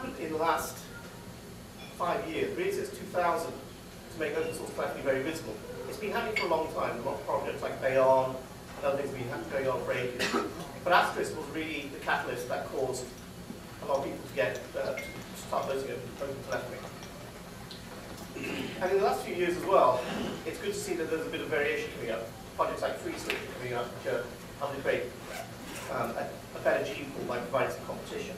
happened in the last 5 years, really since 2000, to make open source telephony very visible. It's been happening for a long time. A lot of projects like Bayon and other things have been going on for ages. But Asterisk was really the catalyst that caused a lot of people to get to start using open telephony. And in the last few years as well, it's good to see that there's a bit of variation coming up. Projects like FreeSwitch are coming up, which are helping create a better gene pool by providing some competition.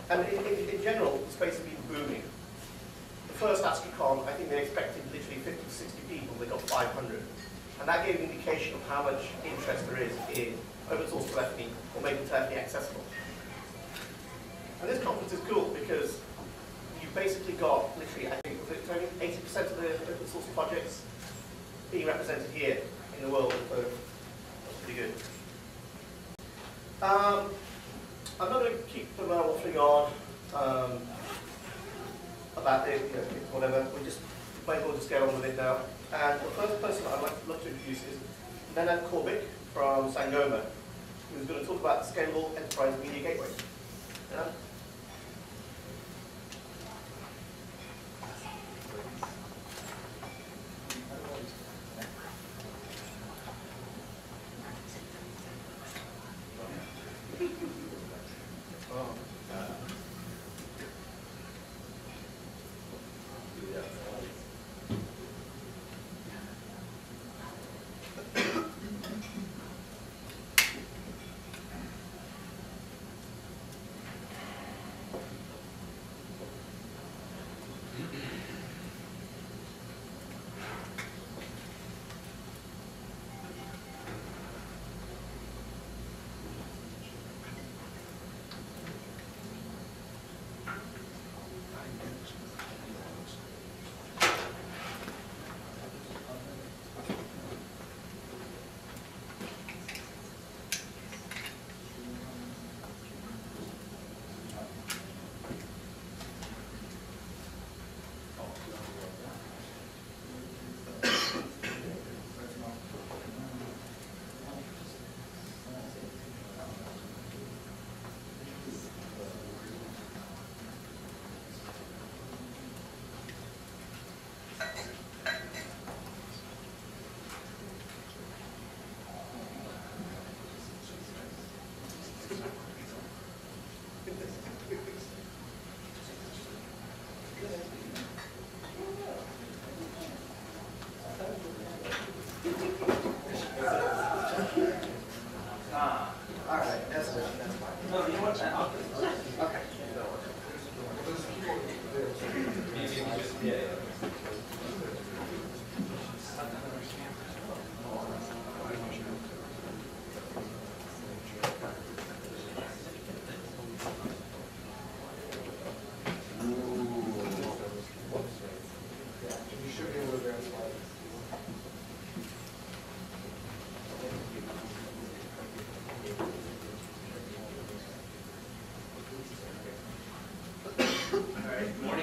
And in general, the space has been booming. The first AsciiCon, I think they expected literally 50 to 60 people, they got 500. And that gave an indication of how much interest there is in open source telephony or making telephony accessible. And this conference is cool because you've basically got literally, I think, 80% of the open source projects being represented here in the world, so that's pretty good. I'm not going to keep the waffling on about the, whatever. We might as well just get on with it now. And the first person I'd love to introduce is Nenad Korbik from Sangoma, who's going to talk about scalable enterprise media gateways. Nenad?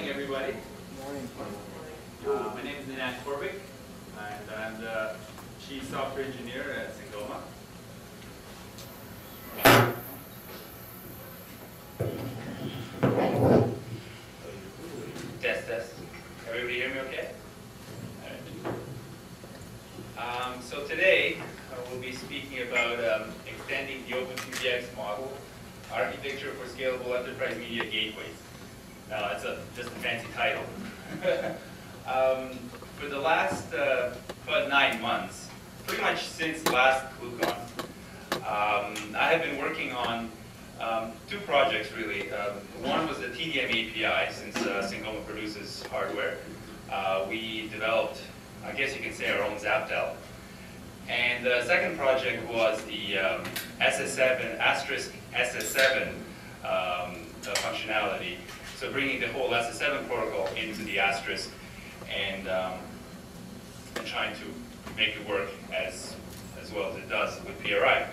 Everybody. My name is Nenad Korbik, and I'm the Chief Software Engineer at Sangoma. Test, test. Everybody hear me okay? All right. So today, we'll be speaking about extending the OpenPBX model, architecture for scalable enterprise media gateways. It's just a fancy title. For the last about 9 months, pretty much since last Cluecon, I have been working on 2 projects really. One was the TDM API, since Sangoma produces hardware. We developed, I guess you can say, our own Zaptel. And the second project was the SS7, asterisk SS7 functionality. So bringing the whole SS7 protocol into the asterisk and trying to make it work as well as it does with PRI.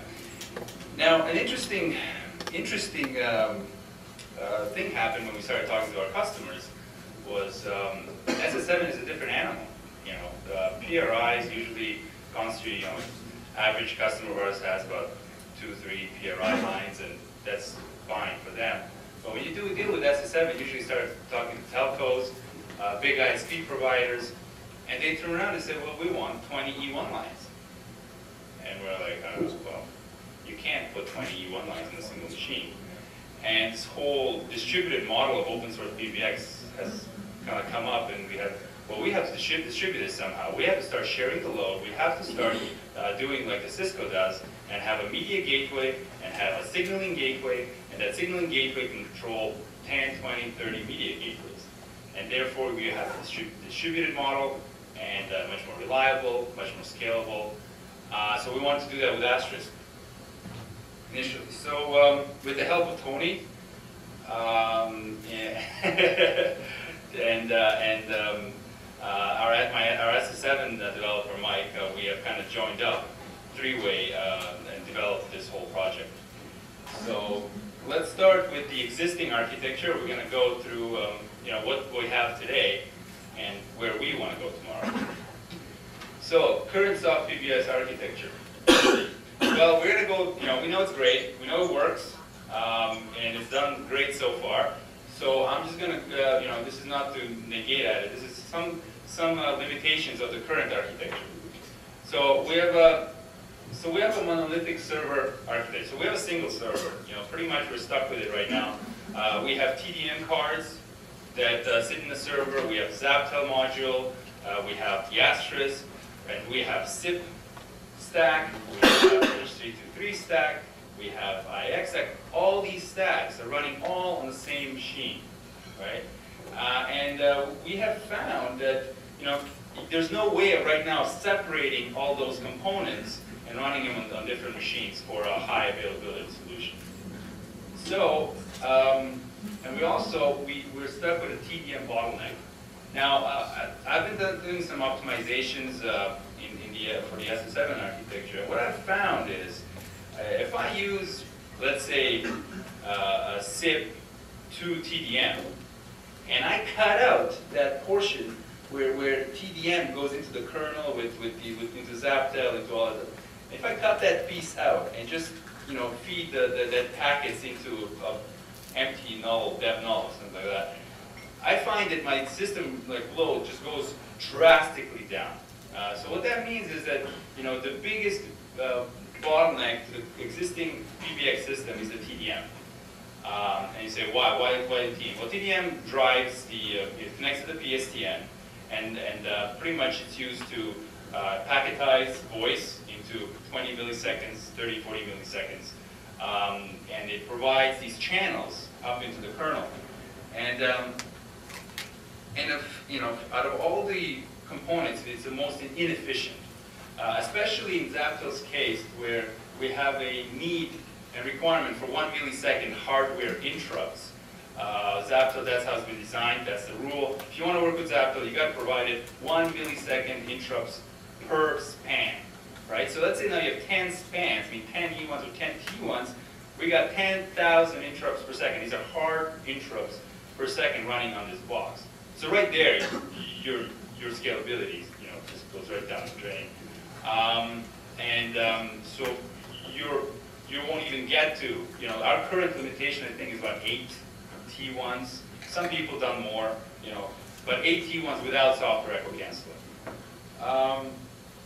Now, an interesting thing happened when we started talking to our customers was SS7 is a different animal. You know, the PRIs usually constitute, average customer of ours has about 2 or 3 PRI lines, and that's fine for them. But when you deal with SS7, you usually start talking to telcos, big ISP providers, and they turn around and say, well, we want 20 E1 lines. And we're like, well, you can't put 20 E1 lines in a single machine. And this whole distributed model of open source PBX has kind of come up, and we have to distribute this somehow. We have to start sharing the load. We have to start doing like the Cisco does, and have a media gateway, and have a signaling gateway, and that signaling gateway can control 10, 20, 30 media gateways. And therefore, we have a distributed model, and much more reliable, much more scalable. So we wanted to do that with Asterisk initially. So with the help of Tony, and our SS7 developer Mike, we have kind of joined up three-way and developed this whole project. So let's start with the existing architecture. We're going to go through what we have today and where we want to go tomorrow. So current soft PBS architecture. Well, we're going to go, we know it's great, we know it works, and it's done great so far. So I'm just going to, this is not to negate at it. This is some limitations of the current architecture. So we have a monolithic server architecture. So we have a single server. Pretty much we're stuck with it right now. We have TDM cards that sit in the server. We have Zaptel module. We have the Asterisk, and we have SIP stack. We have H323 stack. We have IX stack. All these stacks are running all on the same machine, right? And we have found that there's no way of right now separating all those components and running them on different machines for a high availability solution. So, and we're stuck with a TDM bottleneck. Now, I've been doing some optimizations for the SS7 architecture. What I've found is, if I use, let's say, a SIP to TDM, and I cut out that portion where TDM goes into the kernel into Zaptel, into all of that. If I cut that piece out and just feed that packets into empty null, dev null, something like that, I find that my system load just goes drastically down. So what that means is that the biggest bottleneck to the existing PBX system is the TDM. And you say, why TDM? Well, TDM drives it connects to the PSTN, and pretty much it's used to packetize voice into 20 milliseconds, 30, 40 milliseconds. And it provides these channels up into the kernel. And out of all the components, it's the most inefficient. Especially in Zaptel's case, where we have a need and requirement for 1 millisecond hardware interrupts. Zaptel, that's how it's been designed, that's the rule. If you want to work with Zaptel, you got to provide it 1 millisecond interrupts per span, right? So let's say now you have 10 spans, 10 E1s or 10 T1s, we got 10,000 interrupts per second. These are hard interrupts per second running on this box. So right there, your scalability, just goes right down the drain. So you won't even get to, our current limitation, I think, is about 8 T1s. Some people done more, but 8 T1s without software echo canceling.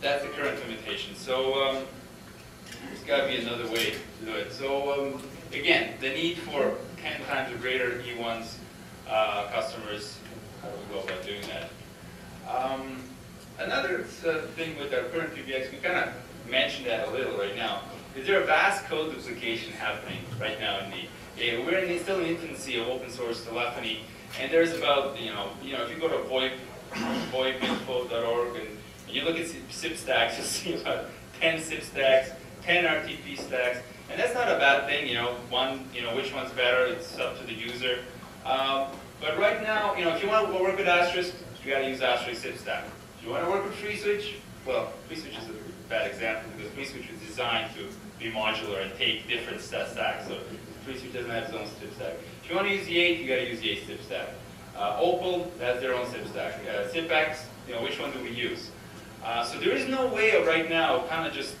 That's the current limitation. So there's got to be another way to do it. So again, the need for 10 times or greater E1s customers, how do we go about doing that? Another thing with our current PBX, we kind of mentioned that a little right now, is there a vast code duplication happening right now in the, we're still in the infancy of open source telephony, and there's about, if you go to voipinfo.org and you look at SIP stacks, you'll see about 10 SIP stacks, 10 RTP stacks, and that's not a bad thing, which one's better, it's up to the user. But right now, if you want to work with Asterisk, you got to use Asterisk SIP stack. If you want to work with FreeSwitch, well, FreeSwitch is a bad example because FreeSwitch was designed to be modular and take different stacks. So FreeSwitch doesn't have its own SIP stack. If you want to use the 8, you got to use the 8 SIP stack. Opal has their own SIP stack. SIPX, which one do we use? So there is no way of right now kind of just,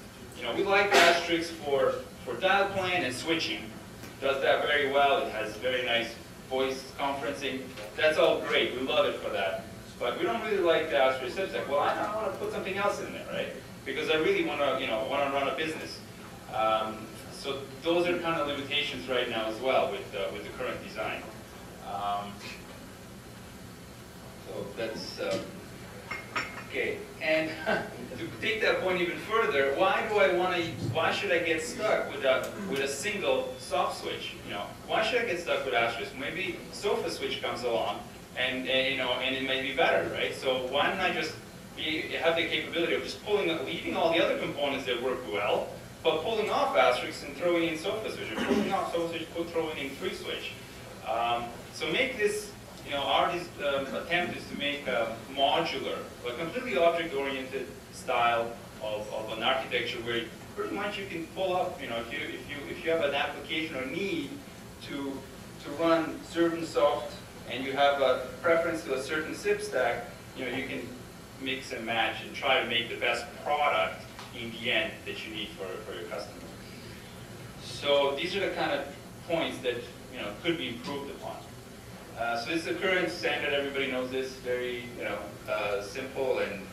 we like Asterisk for dial plan and switching. does that very well. It has very nice voice conferencing. That's all great. We love it for that. But we don't really like the Asterisk SIP-Stack. Well, I want to put something else in there, right? Because I really want to, want to run a business. So those are kind of limitations right now as well with the current design. So that's okay. And to take that point even further, why should I get stuck with a single soft switch? Why should I get stuck with Asterisk? Maybe Sofa switch comes along, and it may be better, right? So why don't I just have the capability of just leaving all the other components that work well, but pulling off Asterisk and throwing in Sofa switch, or pulling off Sofa switch, throwing in free switch. So make this, our attempt is to make a modular, a completely object-oriented style of an architecture where pretty much you can pull up, if you have an application or need to run certain soft, and you have a preference to a certain SIP stack, you can mix and match and try to make the best product in the end that you need for your customer. So these are the kind of points that could be improved upon. So this is the current standard. Everybody knows this. Very simple and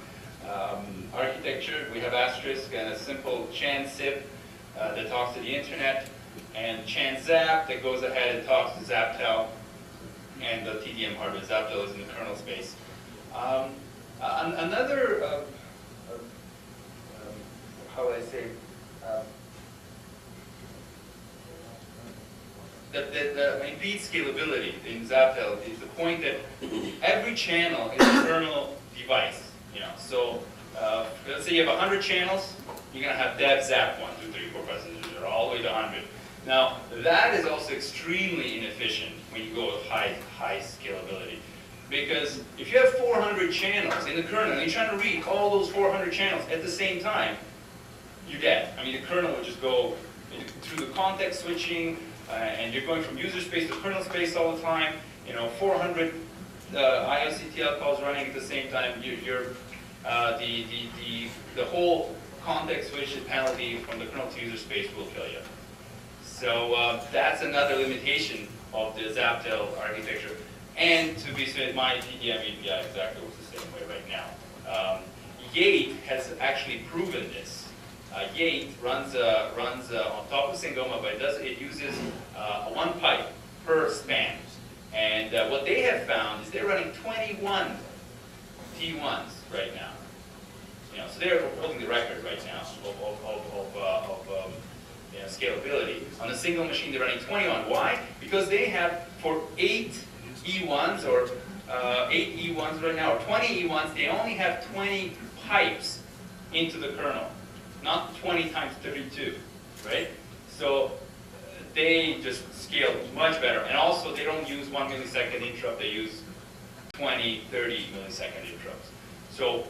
architecture. We have Asterisk and a simple CHAN SIP that talks to the internet, and CHAN ZAP that goes ahead and talks to Zaptel and the TDM hardware. Zaptel is in the kernel space. Another how would I say, the impede scalability in Zaptel is the point that every channel is a kernel device. So let's say you have 100 channels, you're going to have dev zap 1, 2, 3, 4, 5, 6, 7, all the way to 100. Now that is also extremely inefficient when you go with high scalability. Because if you have 400 channels in the kernel and you're trying to read all those 400 channels at the same time, you're dead. I mean, the kernel would just go through the context switching, and you're going from user space to kernel space all the time. 400 IOCTL calls running at the same time. The whole context switch penalty from the kernel to user space will kill you. So that's another limitation of the Zaptel architecture. And to be said, my TDM API exactly works the same way right now. Yate has actually proven this. Yate runs on top of Sangoma, but it uses one pipe per span. And what they have found is they're running 21 T1s right now. So they're holding the record right now of scalability. On a single machine, they're running 21. Why? Because they have, for 8 E1s or 8 E1s right now, or 20 E1s, they only have 20 pipes into the kernel. Not 20 times 32, right? So they just scale much better. And also, they don't use 1 millisecond interrupt. They use 20, 30 millisecond interrupts. So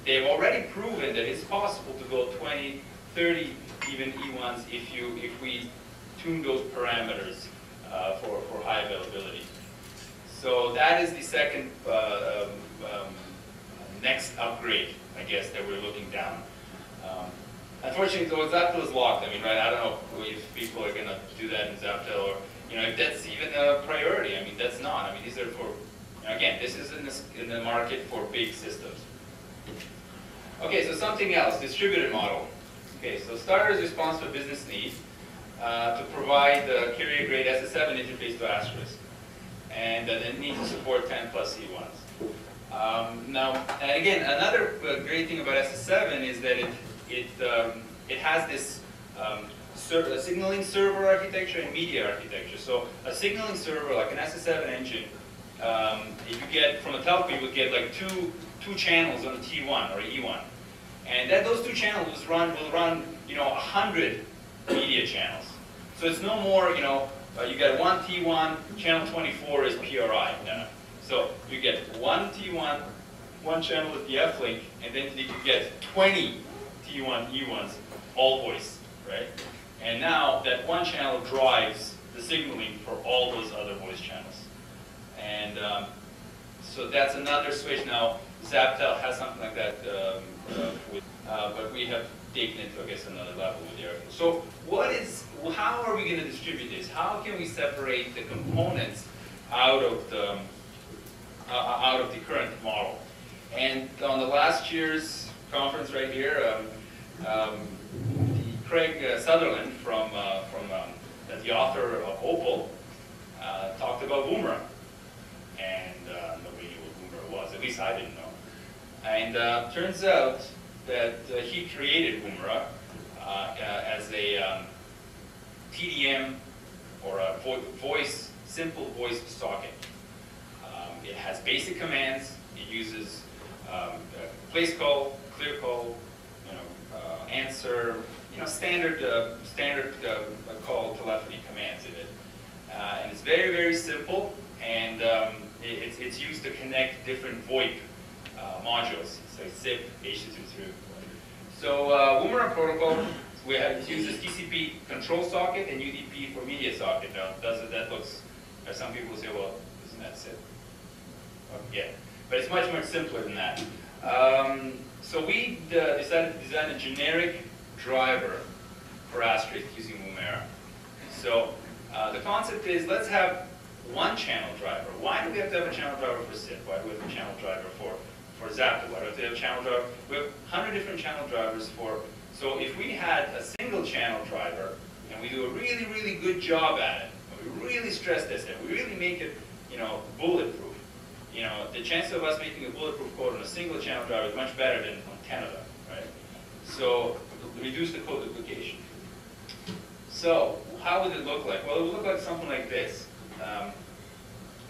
they've already proven that it's possible to go 20, 30 even E1s if we tune those parameters for high availability. So that is the second next upgrade, I guess, that we're looking down. Unfortunately, though, Zaptel is locked. I mean, right? I don't know if people are going to do that in Zaptel, or if that's even a priority. I mean, that's not. I mean, these are for, again, this is in the market for big systems. Okay, so something else, distributed model. Okay, so starters response to a business need to provide the carrier-grade SS7 interface to Asterisk, and then it needs to support 10 plus C1s. Now, and again, another great thing about SS7 is that it has this signaling server architecture and media architecture. So a signaling server, like an SS7 engine, if you get from a telco, you would get like two channels on a T1 or E1, and then those 2 channels will run 100 media channels. So it's no more you get one T1, channel 24 is PRI. No. So you get one T1, one channel with the F-link, and then you get 20 T1 E1s, all voice, right? And now that one channel drives the signaling for all those other voice channels. And so that's another switch. Now Zaptel has something like that with but we have taken it to, I guess, another level with the airflow. So how are we going to distribute this? How can we separate the components out of the current model? And on the last year's conference right here, Craig Sutherland from the author of Opal talked about Woomera, and nobody knew what Woomera was. At least I didn't know. And turns out that he created Woomera as a TDM or a simple voice socket. It has basic commands. It uses place call, clear call, answer, standard call telephony commands in it. And it's very, very simple, and it's used to connect different VoIP modules, so SIP, H223. So Woomera protocol, it uses TCP control socket and UDP for media socket. Now, that looks, some people say, well, isn't that SIP? Well, yeah, but it's much, much simpler than that. So we decided to design a generic driver for Asterisk using Woomera. So the concept is, let's have one channel driver. Why do we have to have a channel driver for SIP? Why do we have a channel driver for Zapper? Why do we have to have a channel driver? We have 100 different channel drivers for, so if we had a single channel driver, and we do a really, really good job at it, and we really stress test it, we really make it, bulletproof, the chance of us making a bulletproof code on a single channel driver is much better than on 10 of them, right? So reduce the code duplication. So how would it look like? Well, it would look like something like this.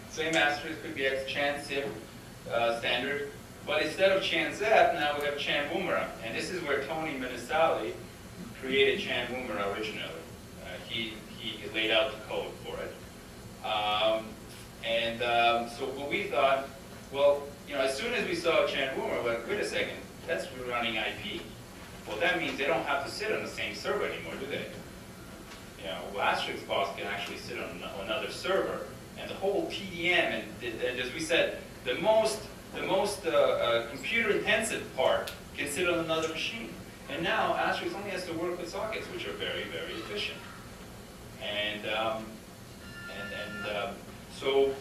Same asterisk could be X Chan SIP standard, but instead of Chan Zap, now we have Chan Woomera, and this is where Tony Minisali created Chan Woomera originally. He laid out the code for it. So what we thought, well, as soon as we saw Chan Woomera, we're like, wait a second, that's running IP. Well, that means they don't have to sit on the same server anymore, do they? Asterisk box can actually sit on another server, and the whole TDM, and as we said, the most computer-intensive part can sit on another machine. And now Asterisk only has to work with sockets, which are very, very efficient. So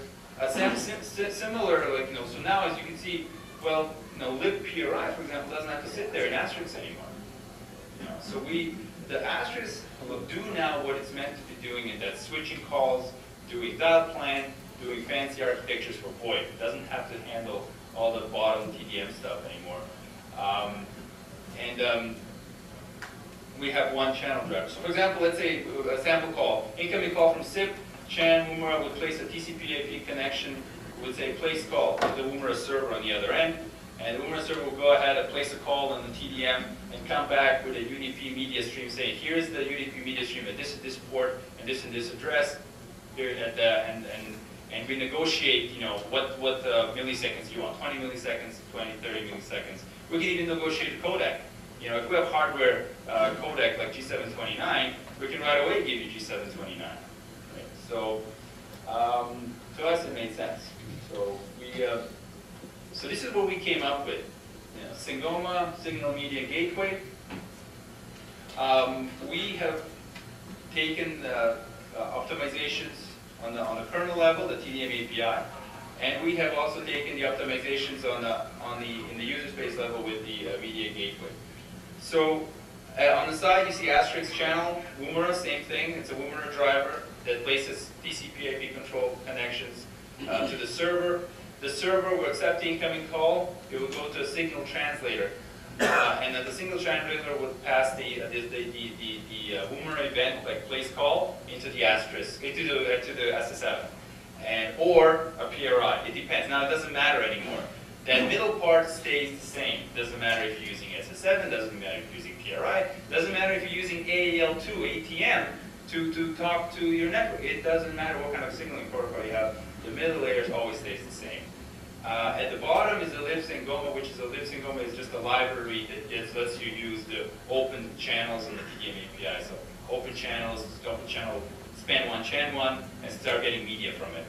similar, so now as you can see, well, libPRI, for example, doesn't have to sit there in Asterisk anymore. So the Asterisk will do now what it's meant to be doing, and that's switching calls, doing dial plan, doing fancy architectures for VoIP. It doesn't have to handle all the bottom TDM stuff anymore. We have one channel driver. So for example, let's say a sample call, incoming call from SIP, Chan Woomera would place a TCP/IP connection, would say place call to the Woomera server on the other end, and the Woomera server will go ahead and place a call on the TDM and come back with a UDP media stream saying, here's the UDP media stream at this port and this address, here at and we negotiate, what milliseconds you want, 20 milliseconds, 20, 30 milliseconds. We can even negotiate a codec. If we have hardware codec like G729, we can right away give you G729. Right? So to us it made sense. So so this is what we came up with. Singoma Signal Media Gateway. We have taken optimizations on the kernel level, the TDM API, and we have also taken the optimizations in the user space level with the media gateway. So on the side you see Asterisk channel, Woomera, same thing. It's a Woomera driver that places TCP/IP control connections to the server. The server will accept the incoming call. It will go to a signal translator, and then the signal translator will pass the Woomera event, like place call, into the Asterisk, into the SS7, or a PRI. It depends. Now it doesn't matter anymore. That middle part stays the same. Doesn't matter if you're using SS7. Doesn't matter if you're using PRI. Doesn't matter if you're using AAL2 ATM to talk to your network. It doesn't matter what kind of signaling protocol you have. The middle layer always stays the same. At the bottom is the libsingoma, which is is just a library that just lets you use the open channels in the TDM API. So open channel, span one, chan one, and start getting media from it.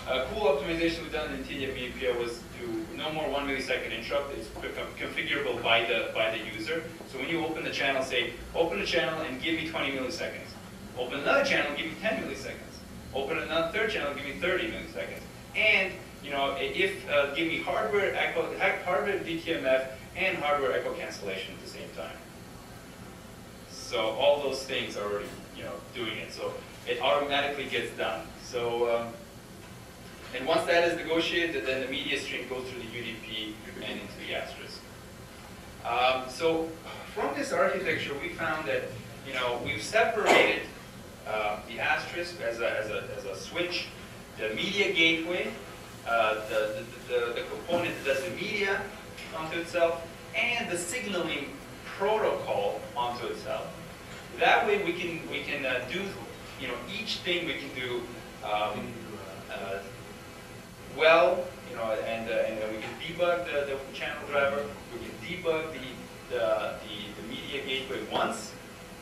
A cool optimization we've done in TDM API was to no more 1 millisecond interrupt. It's configurable by the user. So when you open the channel, say, open a channel and give me 20 milliseconds. Open another channel, give me 10 milliseconds. Open another third channel, give me 30 milliseconds. And if give me hardware DTMF and hardware echo cancellation at the same time. So all those things are already doing it. So it automatically gets done. So and once that is negotiated, then the media stream goes through the UDP and into the asterisk. So from this architecture, we found that we've separated the asterisk as a switch, the media gateway, the component that does the media onto itself, and the signaling protocol onto itself. That way we can do each thing we can do well, and we can debug the channel driver, we can debug the media gateway once,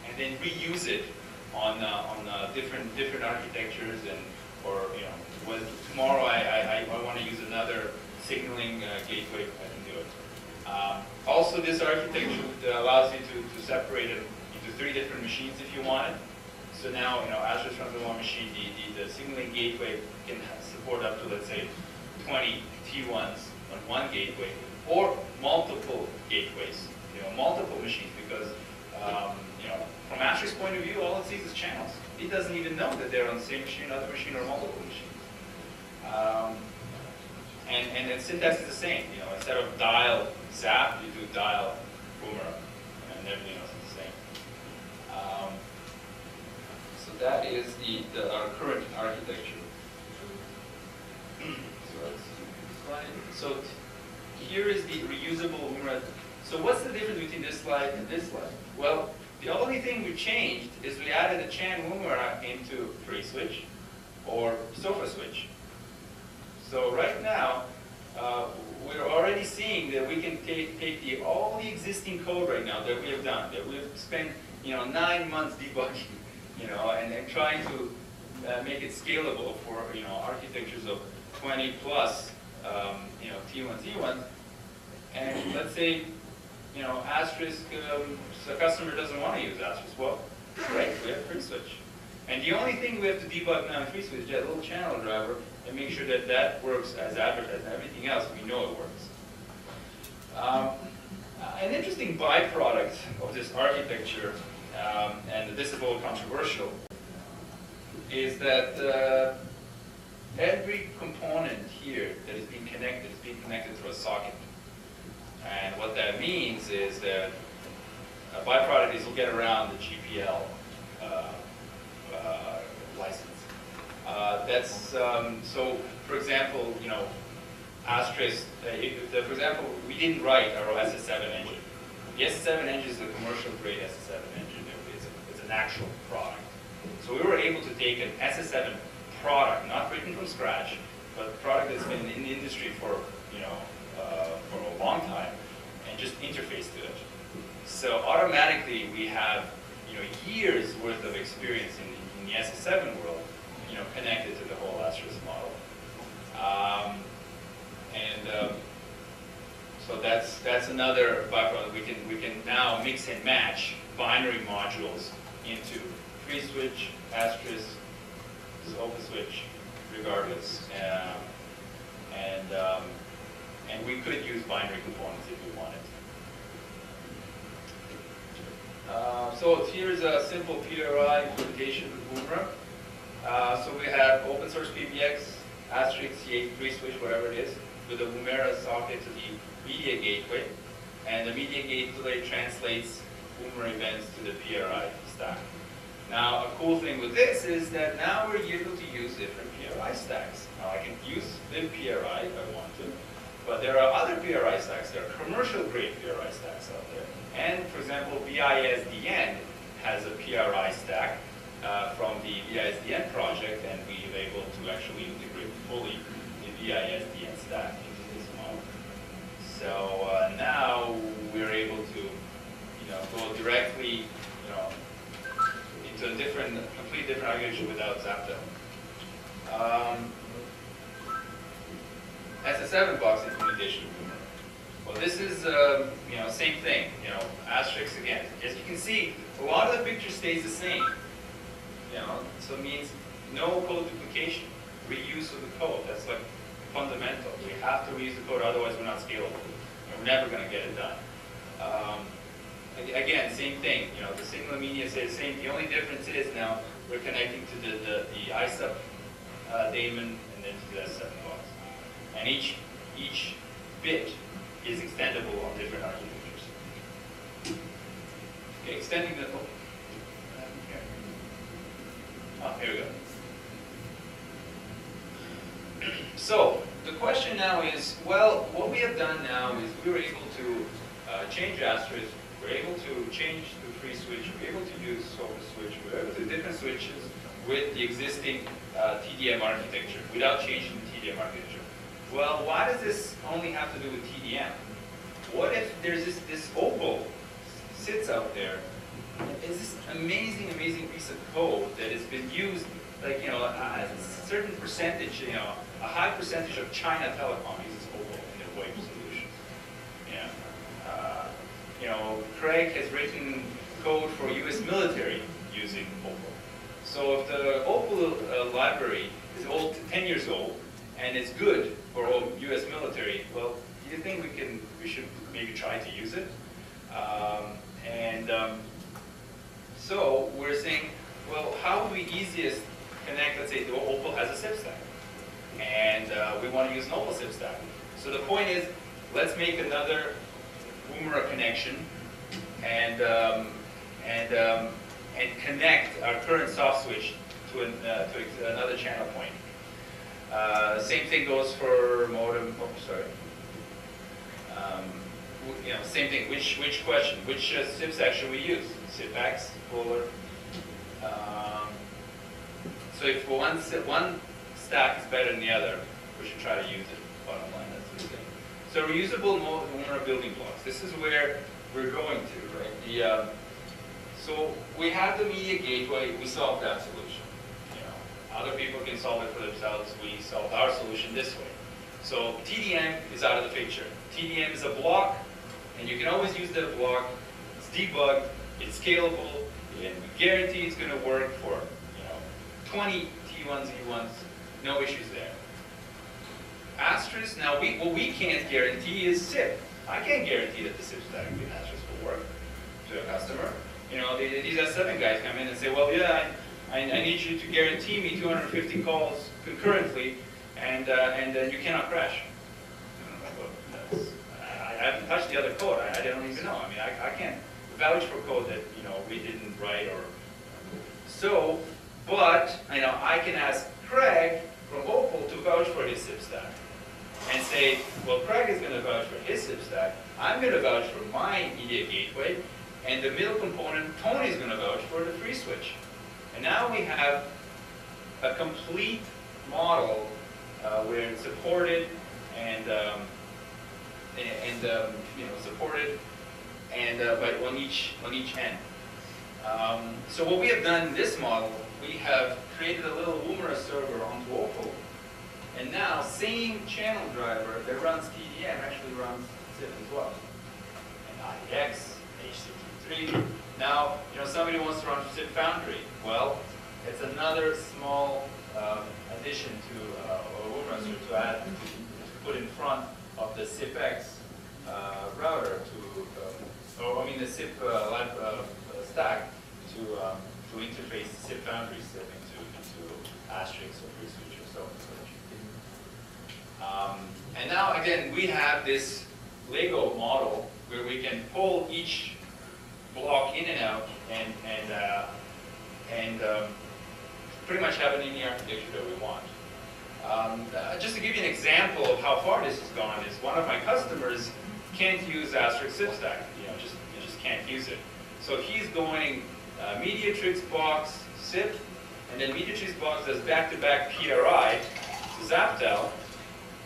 and then reuse it on different architectures, and when tomorrow I want to use another signaling gateway, I can do it. Also, this architecture allows you to separate it into 3 different machines if you want it. So now, Asterisk runs on one machine, the signaling gateway can support up to, let's say, 20 T1s on one gateway, or multiple gateways, multiple machines, because, from Asterisk's point of view, all it sees is channels. It doesn't even know that they're on the same machine, other machine, or multiple machines. And the syntax is the same. Instead of dial zap, you do dial boomerang, and everything else is the same. So that is our current architecture. So here is the reusable boomerang. So what's the difference between this slide and this slide? Well, the only thing we changed is we added a Chan boomerang into free switch or sofa switch. So right now, we're already seeing that we can take all the existing code right now that we have done, that we've spent 9 months debugging, and trying to make it scalable for architectures of 20 plus T1, T1, and let's say Asterisk, the customer doesn't want to use Asterisk. Well, great, we have free switch. And the only thing we have to debug now in free switch is that little channel driver and make sure that that works as advertised, and everything else we know it works. An interesting byproduct of this architecture, and this is a little controversial, is that every component here that is being connected through a socket. And what that means is that a byproduct is you get around the GPL license. So, for example, Asterisk, for example, we didn't write our SS7 engine. The SS7 engine is a commercial grade SS7 engine. It's an actual product. So we were able to take an SS7 product, not written from scratch, but a product that's been in the industry for a long time, and just interface to it. So automatically we have years worth of experience in the SS7 world, connected to the whole Asterisk model. So that's another byproduct. We can now mix and match binary modules into free switch, Asterisk, open switch, regardless. And we could use binary components if we wanted. So here's a simple PRI implementation of Boomerang. So we have open source PBX, Asterisk, C8, free switch, whatever it is, with a Boomerang socket to the media gateway. And the media gateway translates Boomerang events to the PRI stack. Now, a cool thing with this is that now we're able to use different PRI stacks. Now, I can use PRI if I want to, but there are other PRI stacks. There are commercial grade PRI stacks out there. And, for example, BISDN has a PRI stack from the BISDN project, and we were able to actually integrate fully the BISDN stack into this model. So now we're able to go directly into a complete different architecture without Zapta. That's a 7-box implementation. Well, this is, same thing, asterisk again. As you can see, a lot of the picture stays the same. So it means no code duplication, reuse of the code. That's like fundamental. We have to reuse the code, otherwise we're not scalable. We're never going to get it done. Again, same thing. The signal media stays the same. The only difference is now we're connecting to the ISUP daemon and then to that 7-box. And each bit is extendable on different architectures. Okay, extending the. Here we go. So the question now is, well, what we have done now is we were able to change asterisk, we're able to change the free switch, we're able to use solar switch, we're able to do different switches with the existing TDM architecture without changing the TDM architecture. Well, why does this only have to do with TDM? What if there's this Opal sits out there? It's this amazing, amazing piece of code that has been used, like, a certain percentage, a high percentage of China Telecom uses Opal in their VoIP solutions. Craig has written code for US military using Opal. So if the Opal library is 10 years old and it's good for US military, well, do you think we should maybe try to use it? So we're saying, well, how would we easiest connect, let's say the Opal has a SIP stack, and we want to use an Opal SIP stack. So the point is, let's make another Woomera connection and connect our current soft switch to another channel point. Same thing goes for modem. Oh, sorry. Same thing. Which question? Which SIP stack should we use? SIP-X, Polar. So if one stack is better than the other, we should try to use it. Bottom line, that's the thing. So reusable Woomera building blocks. This is where we're going to, right? So we have the media gateway. We solved that solution. Other people can solve it for themselves. We solved our solution this way. So TDM is out of the picture. TDM is a block, and you can always use that block. It's debugged, it's scalable, and we guarantee it's going to work for 20 T1s, E1s, no issues there. Asterisk, now what we can't guarantee is SIP. I can't guarantee that the SIP stack in Asterisk will work to a customer. These S7 guys come in and say, well, yeah, I need you to guarantee me 250 calls concurrently, and then you cannot crash. I haven't touched the other code. I don't even know. I mean, I can't vouch for code that we didn't write or so. But I can ask Craig from Opal to vouch for his SIP stack and say, well, Craig is going to vouch for his SIP stack. I'm going to vouch for my media gateway, and the middle component, Tony is going to vouch for the free switch. And now we have a complete model where it's supported and supported and but on each end. So what we have done in this model, we have created a little Woomera server onto Opal, and now same channel driver that runs TDM actually runs SIP as well, and IDX, HTTP3. Now, somebody wants to run SIP Foundry. Well, it's another small addition to a Woomera server to add to put in front of the SIP-X router the SIP stack to interface SIP Foundry SIP into Asterisk or free switch or so on. And now again, we have this Lego model where we can pull each block in and out and pretty much have it in the architecture that we want. Just to give you an example of how far this has gone is one of my customers can't use Asterisk SIP stack. You just can't use it. So he's going Mediatrix box SIP, and then Mediatrix box does back-to-back PRI to Zaptel,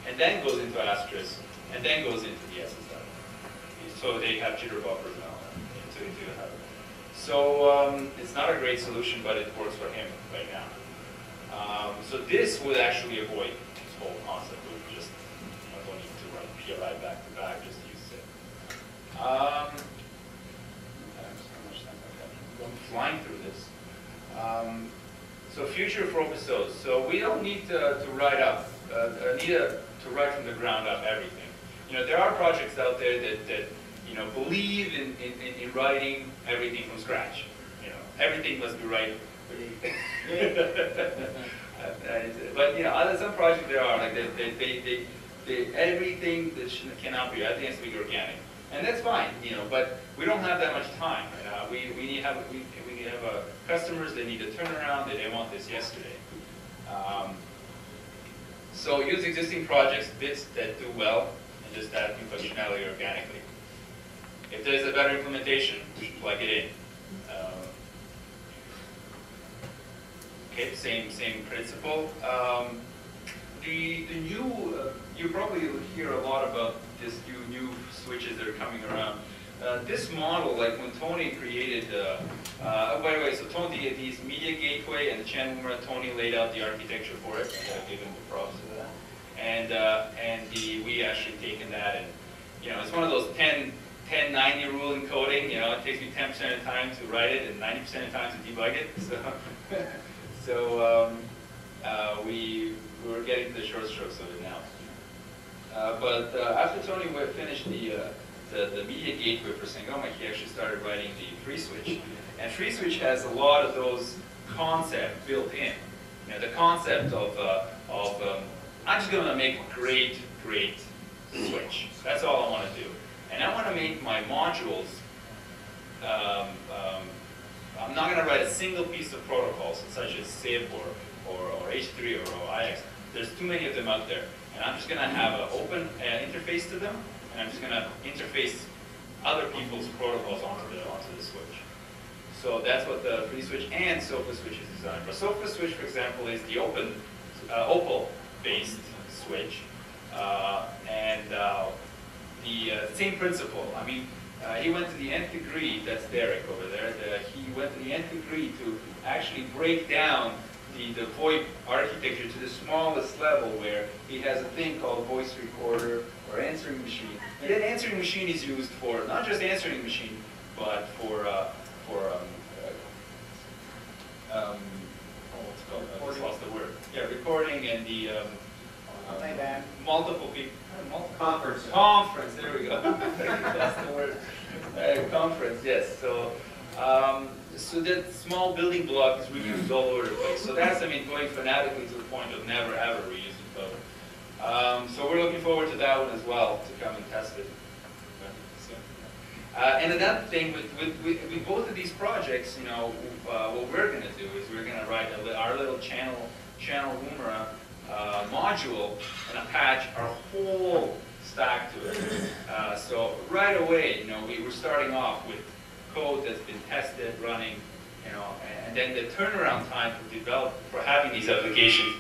and then goes into Asterisk, and then goes into the SSL. So they have jitter buffers now. So it's not a great solution, but it works for him right now. So this would actually avoid this whole concept of just PLI back to back, just use it. I'm flying through this. So future for open source. So we don't need to write up, to write from the ground up everything. You know, there are projects out there that you know, believe in writing everything from scratch. You know, everything must be right. But you know, other some projects there are like everything that cannot be. I think it has to be organic, and that's fine. You know, but we don't have that much time. We have customers that need a turnaround. They want this yesterday. So use existing projects, bits that do well, and just add new functionality organically. If there's a better implementation, plug it in. Okay, same principle. The new, you probably hear a lot about this new switches that are coming around. This model, like when Tony created, by the way, so Tony did these media gateway and the channel number, Tony laid out the architecture for it. I gave him the props for that. And we actually taken that, and you know, it's one of those 10-90 rule in coding. You know, it takes me 10% of the time to write it and 90% of the time to debug it. So, we're getting to the short strokes of it now. But after Tony finished the media gateway for Sangoma, he actually started writing the FreeSwitch. And FreeSwitch has a lot of those concepts built in. You know, the concept of I'm just going to make a great switch. That's all I want to do. And I want to make my modules, I'm not going to write a single piece of protocols such as SIB or H3 or IX. There's too many of them out there. And I'm just going to have an open interface to them, and I'm just going to interface other people's protocols onto the switch. So that's what the FreeSwitch and SOFA switch is designed for. SOFA switch, for example, is the open Opal-based switch, and the same principle. I mean, he went to the nth degree. That's Derek over there. He went to the nth degree to actually break down the VoIP architecture to the smallest level, where he has a thing called voice recorder or answering machine. And that answering machine is used for not just answering machine, but for what's it called? I just lost the word. Yeah, recording and the multiple people. Conference. Conference. There we go. That's the word. Conference. Yes. So. So that small building block is reused all over the place. So that's, I mean, going fanatically to the point of never ever reusing code. So we're looking forward to that one as well, to come and test it. And another thing, with both of these projects, you know, what we're going to do is we're going to write our little channel Umra module and attach our whole stack to it. So right away, you know, we were starting off with code that's been tested, running, you know, and then the turnaround time for having these applications,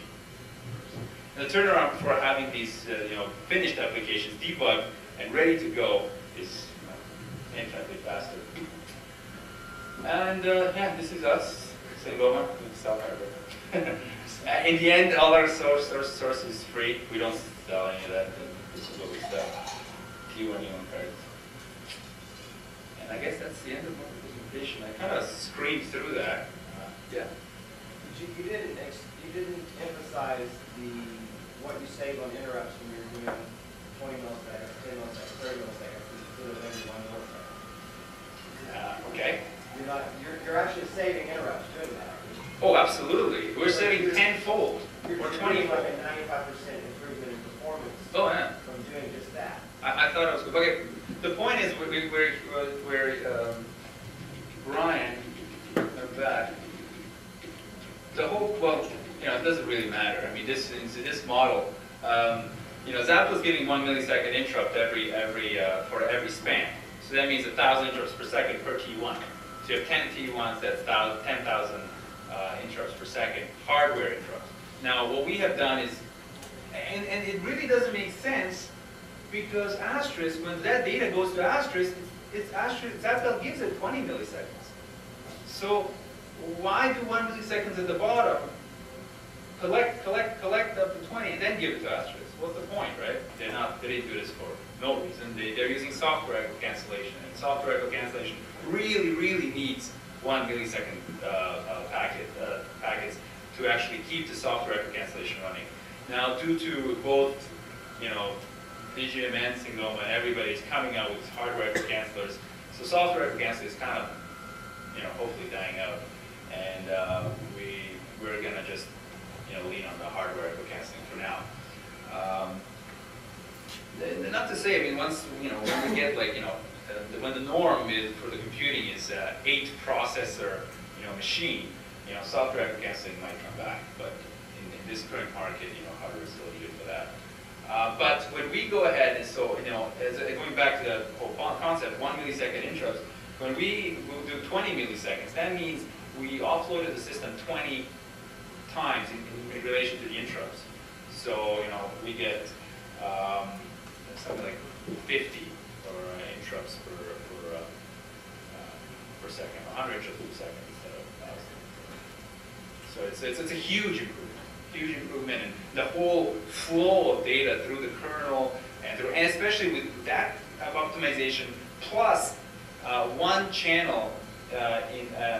the turnaround for having these, you know, finished applications debugged and ready to go is infinitely faster. And yeah, this is us, Sangoma, South Harbor. In the end, all our source is free. We don't sell any of that. This is what we sell. T1 cards. I guess that's the end of my presentation. I kind of screamed through that. Yeah. You didn't emphasize what you save on interrupts when you're doing 20 milliseconds, 10 milliseconds, 30 milliseconds instead of every 1 millisecond. Okay. You're actually saving interrupts doing that. Oh, absolutely. We're saving tenfold or 20-fold. Like a 95% improvement in performance. Oh yeah. From doing just that. I thought it was good. Okay. The point is, Brian, back. The whole, well, you know, it doesn't really matter. I mean, this model, you know, Zap was giving 1 millisecond interrupt for every span. So that means 1,000 interrupts per second per T1. So you have 10 T1s, that's 10,000 interrupts per second, hardware interrupts. Now, what we have done is, and it really doesn't make sense, because Asterisk, when that data goes to Asterisk, Zaptel gives it 20 milliseconds. So why do 1 millisecond at the bottom collect up to 20 and then give it to Asterisk. What's the point, right? They didn't do this for no reason. They're using software echo cancellation, and software echo cancellation really needs 1 millisecond packets to actually keep the software echo cancellation running. Now, due to both, DGM and Singoma, everybody's coming out with hardware echo cancelers, so software echo cancellation is kind of, hopefully dying out, and we're gonna just, lean on the hardware echo cancelling for now. Not to say, I mean, once, when we get like, when the norm is for the computing is 8 processor, machine, software echo cancelling might come back, but in this current market, hardware is still needed for that. But when we go ahead, and so, going back to the whole concept, 1 millisecond interrupts, when we will do 20 milliseconds, that means we offloaded the system 20 times in relation to the interrupts. So, we get something like 50 interrupts per second, 100 interrupts per second instead of 1,000. So it's a huge improvement in the whole flow of data through the kernel and especially with that optimization plus one channel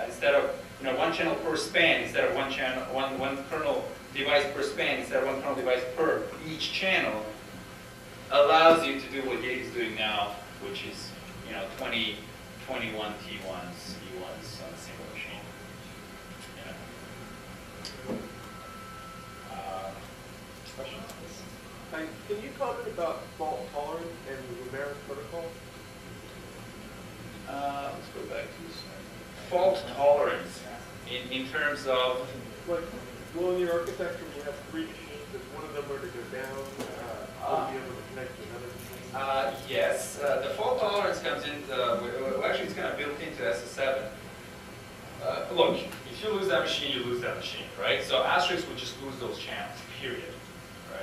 instead of one channel per span instead of one channel one kernel device per span instead of one kernel device per each channel allows you to do what Gate is doing now, which is 21 T1s, E1s on a single machine. Questions? Can you comment about fault tolerance and the Ramirez protocol? Let's go back to this. Fault tolerance in terms of. Like, well, in your architecture, you have 3 machines. If one of them were to go down, will you be able to connect to another machine? Yes, the fault tolerance comes in. Well, actually, it's kind of built into SS7. Look, if you lose that machine, you lose that machine, right? So Asterisk would just lose those channels, period,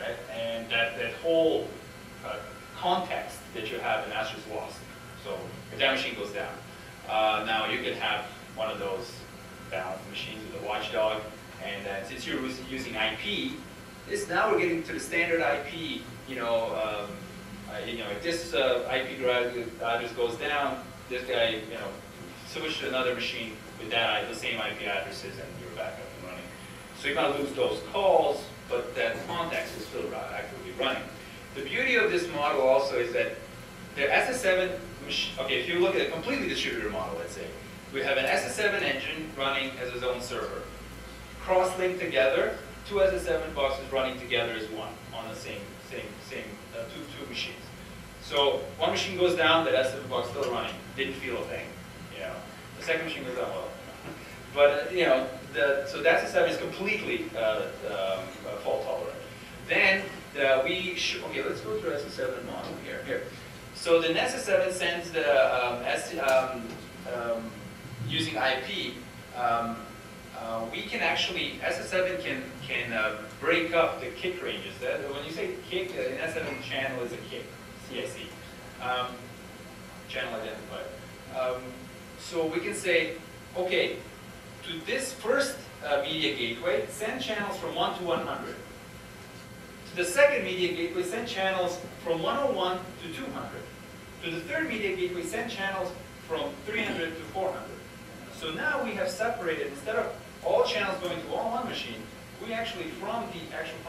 right? And that whole context that you have in Asterisk lost. So if that machine goes down, now you could have one of those balanced machines with a watchdog, and since you're using IP, now we're getting to the standard IP. If this IP address goes down, this guy, switch to another machine with the same IP addresses, and you're back up and running. So you're going to lose those calls, but that context is still actively running. The beauty of this model also is that the SS7 machine, okay, if you look at a completely distributed model, let's say, we have an SS7 engine running as its own server. Cross-linked together, 2 SS7 boxes running together as one on the same two machines. So one machine goes down, the SS7 box still running, didn't feel a thing. The second machine goes down, well, but so the SS7 is completely fault tolerant. Then okay, let's go through SS7 model here. So the SS7 sends the using IP. We can actually SS7 can break up the kick ranges. When you say kick, an SS7 channel is a kick, CIC, channel identifier. So we can say, okay, to this first media gateway, send channels from 1 to 100. To the second media gateway, send channels from 101 to 200. To the third media gateway, send channels from 300 to 400. So now we have separated, instead of all channels going to all one machine, we actually, from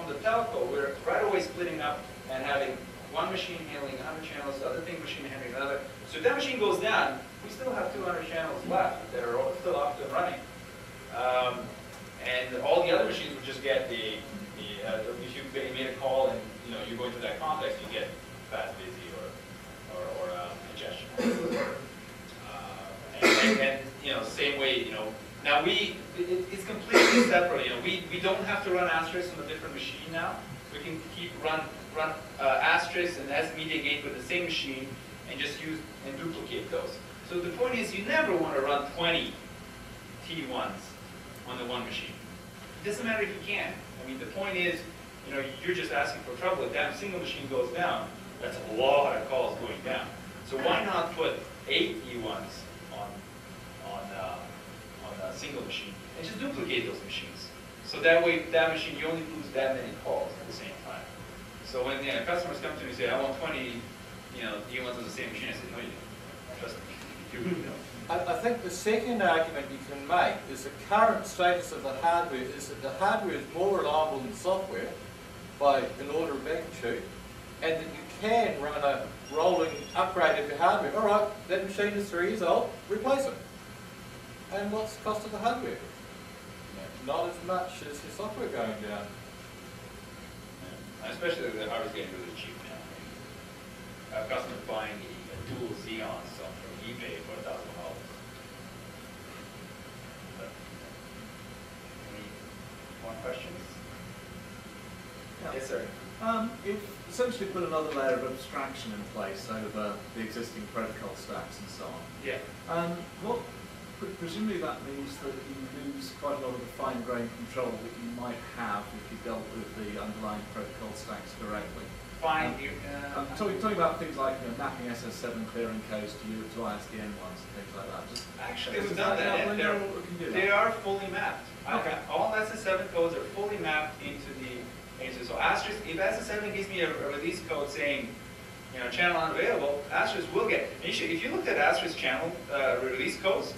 the telco, we're right away splitting up and having one machine handling 100 channels, the other thing machine handling another. So if that machine goes down, we still have 200 channels left that are all still up and running. And all the other machines would just get if you made a call and you go into that context, you get fast busy or ingestion. And same way, now it's completely separate. We don't have to run Asterisk on a different machine now. We can keep run Asterisk and as media gate with the same machine and just use and duplicate those. So the point is, you never want to run 20 T1s on the one machine. It doesn't matter if you can. I mean, the point is, you're just asking for trouble. If that single machine goes down, that's a lot of calls going down. So why not put 8 E1s on a single machine and just duplicate those machines? So that way, that machine, you only lose that many calls at the same time. So when customers come to me and say, I want 20, you want on the same machine, I say, no, you don't. Trust me, you really don't. I think the second argument you can make is the current status of the hardware is that the hardware is more reliable than software by an order of magnitude, and that you can run a rolling upgrade of your hardware. All right, that machine is 3 years old, replace it. And what's the cost of the hardware? Not as much as your software going down. Yeah. Especially the hardware's getting really cheap now. I have customers buying a dual Xeon from eBay for $1,000. Any more questions? Yeah. Yes, sir. You've essentially put another layer of abstraction in place over the existing protocol stacks and so on. Yeah. Presumably that means that you lose quite a lot of the fine-grained control that you might have if you dealt with the underlying protocol stacks directly. Fine. I'm talking about things like mapping SS7 clearing codes to ISDN ones and things like that. Actually, we've done that. They are fully mapped. Okay. All SS7 codes are fully mapped into so Asterisk, if SS7 gives me a release code saying, channel unavailable, Asterisk will get. If you looked at Asterisk channel release codes,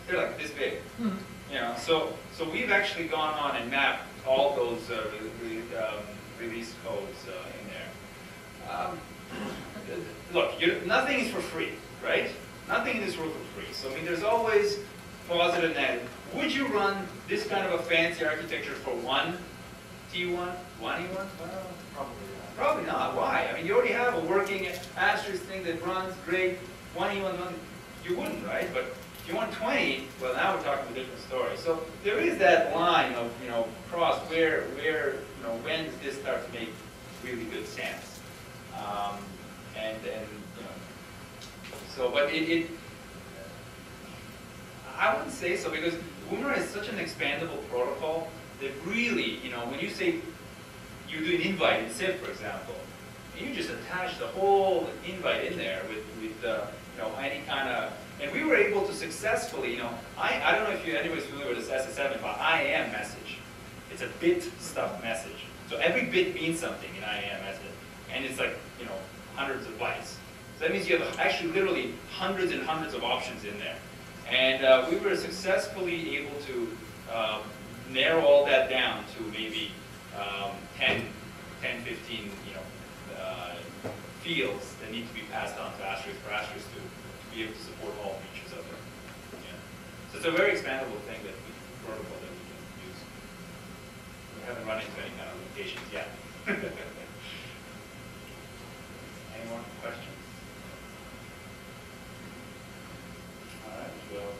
they're like this big. Mm-hmm. So we've actually gone on and mapped all those release codes in there. Look, nothing is for free, right? Nothing in this world for free. So there's always positive and negative. Would you run this kind of a fancy architecture for one T1, one E1? Well, Probably not. probably not. Why? You already have a working Asterisk thing that runs great. One E1, you wouldn't, right? But if you want 20, well, now we're talking a different story. So there is that line of, cross where, when does this start to make really good sense? But I wouldn't say so, because Boomerang is such an expandable protocol that really, when you say you do an invite in SIP, for example, you just attach the whole invite in there with any kind of. And we were able to successfully, I don't know if anybody's familiar with this SS7, but IAM message. It's a bit stuff message. So every bit means something in IAM message. And it's like, hundreds of bytes. So that means you have actually literally hundreds and hundreds of options in there. And we were successfully able to narrow all that down to maybe 10, 15, fields that need to be passed on to Asterisk for Asterisk to be able to support all features of it. Yeah. So it's a very expandable thing protocol that we can use. We haven't run into any kind of limitations yet. Any more questions? All right, well,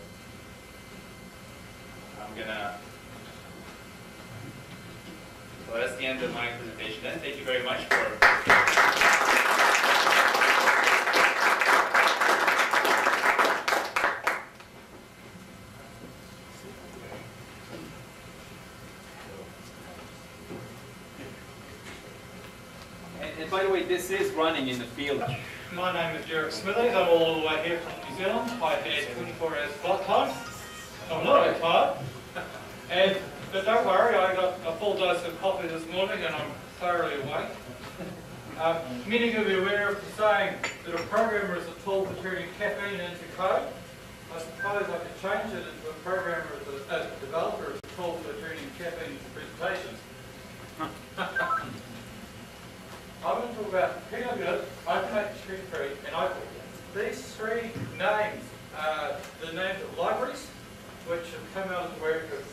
well, that's the end of my presentation then. Thank you very much for And by the way, this is running in the field. My name is Derek Smithies. I'm all the way here from New Zealand. I've had 24 hours flight time. I'm not retired. But don't worry, I got a full dose of coffee this morning and I'm thoroughly awake. Many of you will be aware of the saying that a programmer is a tool for turning caffeine into code. I suppose I could change it into a programmer as a developer is a tool for turning caffeine into presentations. I'm going to talk about PWS, OpenHTTP3, and Opal. These three names are the names of libraries which have come out of the work of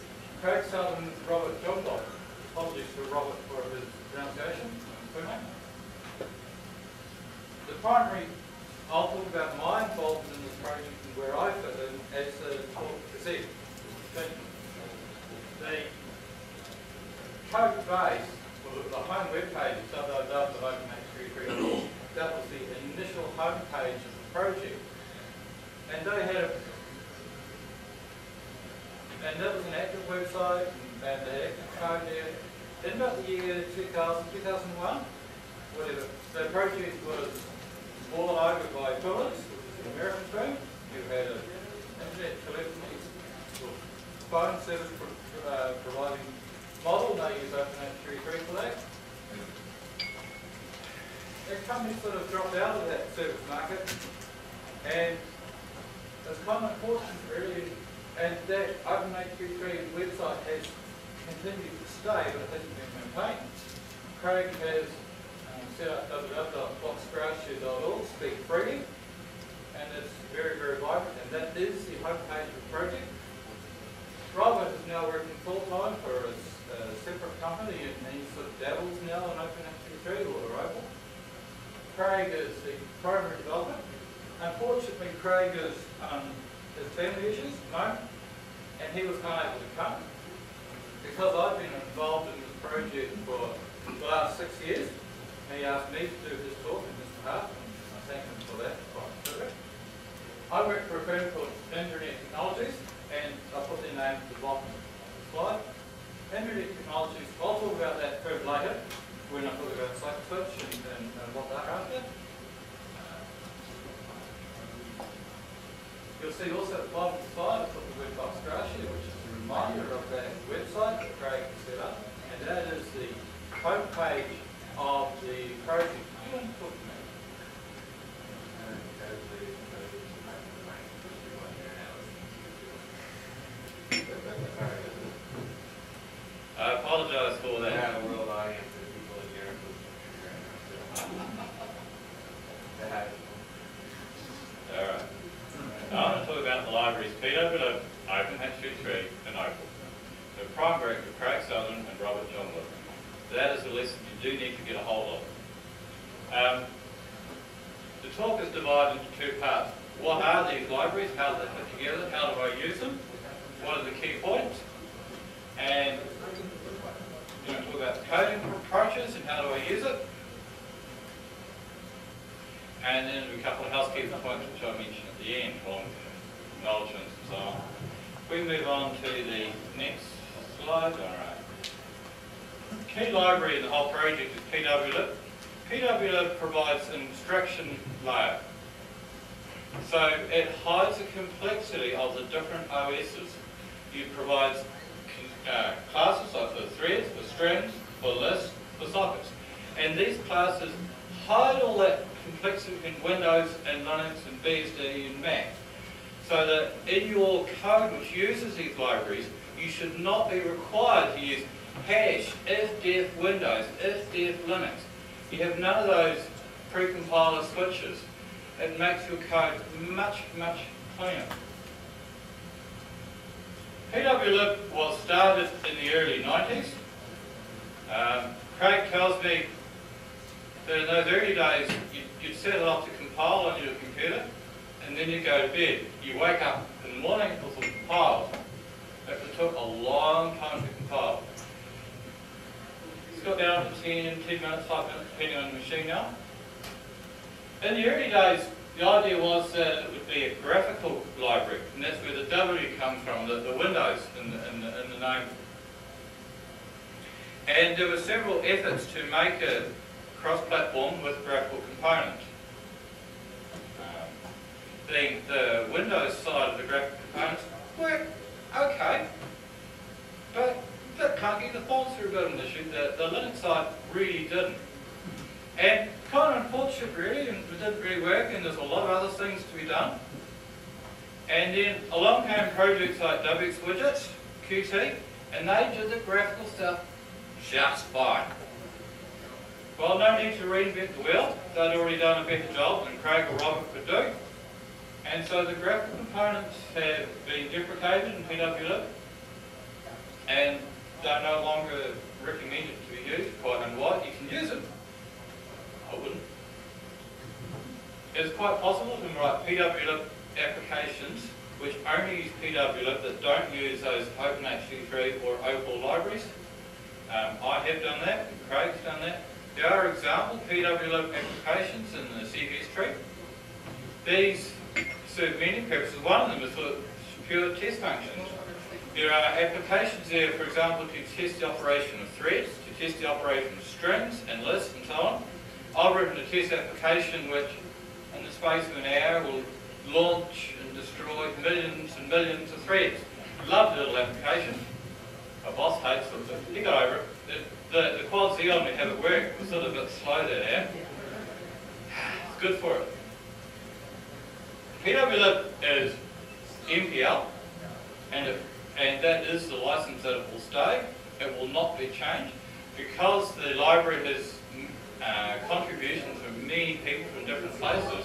Craig Sutherland and Robert Johnblock. Apologies to Robert for his pronunciation. The primary, I'll talk about my involvement in this project and where I fit in as the talk proceeds. The code base, the home web page is www.openHTTP3. That was the initial home page of the project. And they had and that was an active website, and they had active code there. Then about the year 2000, 2001, whatever, the project was bought over by Philips, which is an American firm, who had an internet telephony phone service providing model, and they use OpenHTTP for that. That company sort of dropped out of that service market, and it's kind of unfortunate really, and that OpenHTTP website has continued to stay, but it hasn't been maintained. Craig has set up www.boxgrassshare.org, speak freely, and it's very, very vibrant, and that is the homepage of the project. Robert is now working full-time for a separate company, and he sort of dabbles now in OpenHTTP or Opal. Craig is the primary developer. Unfortunately, Craig has family issues at the moment, and he was not able to come. Because I've been involved in this project for the last 6 years, he asked me to do his talk on his behalf, and I thank him for that. I work for a firm called Internet Technologies, and I'll put their name at the bottom of the slide. Internet Technologies, I'll talk about that further later when I talk about Cycleswitch and what they're after. You'll see also at the bottom of the slide, I've put the word Boxgrassshare, which is a reminder of that website that Craig has set up, and that is the homepage of the project. You want to talk to me? I apologise for that. Have a world audience of people in Europe who Alright. Now I'm going to talk about the libraries PWL, OpenHTTP, and Opal. The prime director Craig Southern and Robert John Wood. That is the lesson you do need to get a hold of. The talk is divided into two parts. What are these libraries? How do they fit together? How do I use them? What are the key points? And you're going to talk about coding approaches and how do I use it? And then a couple of housekeeping points which I mentioned at the end, along with acknowledgements and so on. We move on to the next slide. Alright. Key library in the whole project is PWLib. PWLib provides an instruction layer. So it hides the complexity of the different OSs. It provides classes like for threads, for strings, for lists, for sockets. And these classes hide all that complexity in Windows and Linux and BSD and Mac. So that in your code which uses these libraries, you should not be required to use hash, if-def Windows, if-def Linux. You have none of those pre-compiler switches. It makes your code much, much cleaner. PWLib was started in the early 90s. Craig tells me that in those early days, you'd set it up to compile on your computer, and then you go to bed. You wake up in the morning, it was compiled. It took a long time to compile. It's got down to 10 minutes, 5 minutes, depending on the machine now. In the early days, the idea was that it would be a graphical library, and that's where the W comes from, the Windows in the name. And there were several efforts to make a cross-platform with graphical components. The Windows side of the graphical components worked okay, but that can't get the fonts through a bit of an issue. The Linux side really didn't. And kind of unfortunate really, and it didn't really work, and there's a lot of other things to be done. And then along came projects like WX Widgets, Qt, and they did the graphical stuff just fine. Well, no need to reinvent the wheel. They'd already done a better job than Craig or Robert could do. And so the graphical components have been deprecated in PWLib, and they're no longer recommended to be used. Quite and why. You can use them. I wouldn't. It's quite possible to write PWLib applications which only use PWLib that don't use those OpenHTTP or Opal libraries. I have done that, and Craig's done that. There are example PWLib applications in the CVS tree. These serve many purposes. One of them is for pure test functions. There are applications there, for example, to test the operation of threads, to test the operation of strings and lists and so on. I've written a test application which, in the space of an hour, will launch and destroy millions and millions of threads. Lovely little application. A boss takes them. He got over it. The quad Xeon we have at work was sort of a bit slow there. It's good for it. PWLib is MPL, and that is the license that it will stay. It will not be changed because the library has contributions from many people from different places.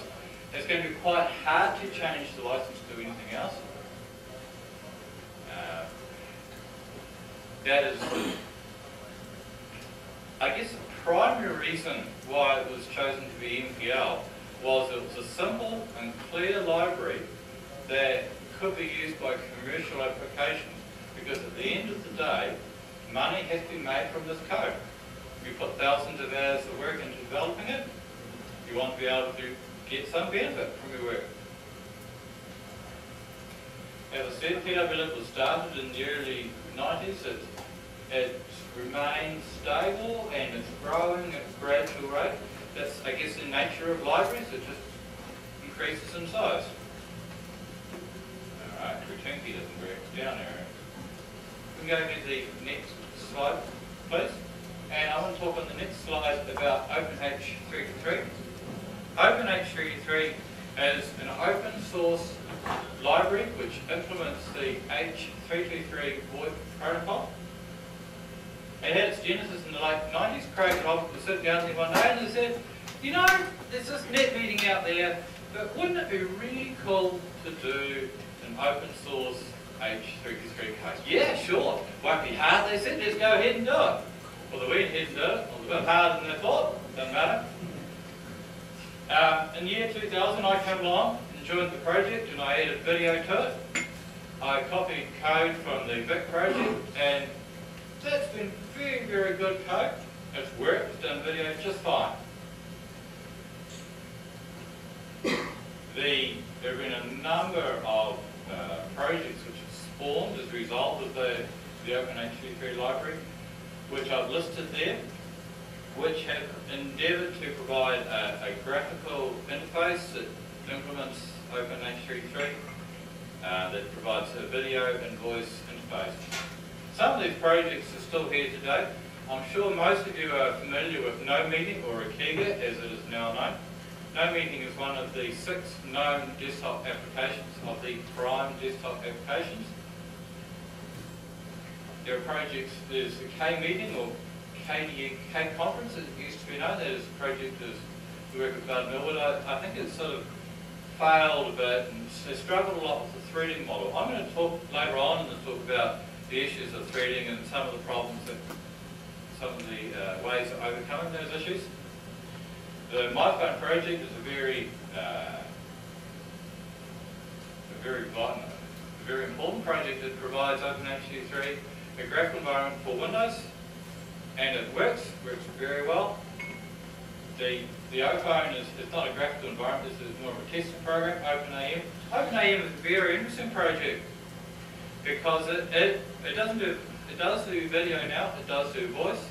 It's going to be quite hard to change the license to anything else. That is, I guess, the primary reason why it was chosen to be MPL was it was a simple and clear library that could be used by commercial applications, because at the end of the day, money has been made from this code. You put thousands of hours of work into developing it, you want to be able to get some benefit from your work. As I said, PWLib was started in the early 90s. It's remained stable and it's growing at a gradual rate. That's, I guess, the nature of libraries. It just increases in size. Alright, return key doesn't work. Down arrow. We can go to the next slide, please. And I want to talk on the next slide about OpenH33. OpenH33 is an open source library which implements the H323 VoIP protocol. It had its genesis in the late 90s. Craig and I were sitting down there one day and they said, you know, there's this net meeting out there, but wouldn't it be really cool to do an open source H323 case? Yeah, sure. Won't be hard, they said. Let's go ahead and do it. Well, they went ahead and did it. It was a bit harder than they thought. Doesn't matter. In the year 2000, I came along and joined the project, and I added video to it. I copied code from the Vic project, and that's been very, very good code. It's worked, it's done video just fine. There have been a number of projects which have spawned as a result of the OpenH33 library, which I've listed there, which have endeavoured to provide a graphical interface that implements OpenH33, that provides a video and voice interface. Some of these projects are still here today. I'm sure most of you are familiar with No Meeting, or Akiga as it is now known. No Meeting is one of the 6 known desktop applications of the prime desktop applications. There are projects, there's the K-Meeting, or K Conference as it used to be known. That is a project that we work with Bud Millwood. I think it's sort of failed a bit and they struggled a lot with the threading model. I'm going to talk later on and talk about the issues of threading and some of the problems that, some of the ways of overcoming those issues. The MyPhone project is a very important project that provides OpenH33 a graphical environment for Windows, and it works very well. The iPhone is not a graphical environment, it's more of a testing program, OpenAM. OpenAM is a very interesting project because it does do video now, it does do voice,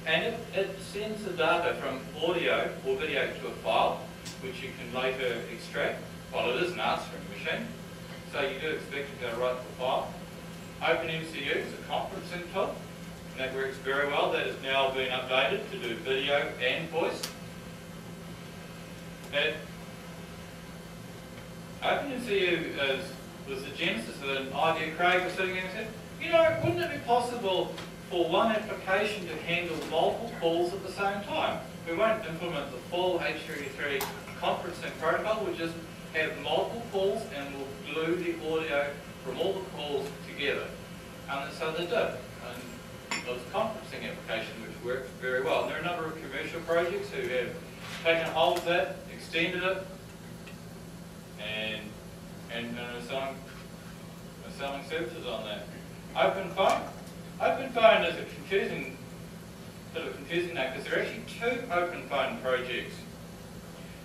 and it sends the data from audio or video to a file, which you can later extract. Well, it is an answering machine, so you do expect it to go right to the file. OpenMCU is a conferencing tool, and that works very well. That has now been updated to do video and voice. OpenMCU was the genesis of an idea. Craig was sitting there and said, you know, wouldn't it be possible for one application to handle multiple calls at the same time? We won't implement the full H323 conferencing protocol, we'll just have multiple calls and we'll glue the audio from all the calls together. And so they did. And it was a conferencing application which worked very well. And there are a number of commercial projects who have taken hold of that, extended it, and are selling services on that. OpenPhone. OpenPhone is a bit of a confusing name because there are actually 2 OpenPhone projects.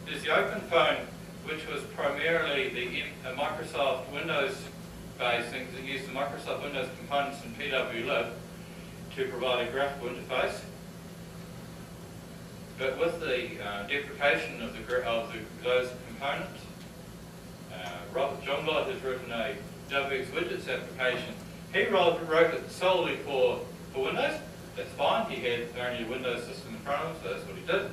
There's the OpenPhone, which was primarily the Microsoft Windows-based things that used the Microsoft Windows components in PWLib to provide a graphical interface. But with the deprecation of those components, Robert Jonglot has written a WX Widgets application. He wrote it solely for for Windows. That's fine. He had only a Windows system in front of him, so that's what he did.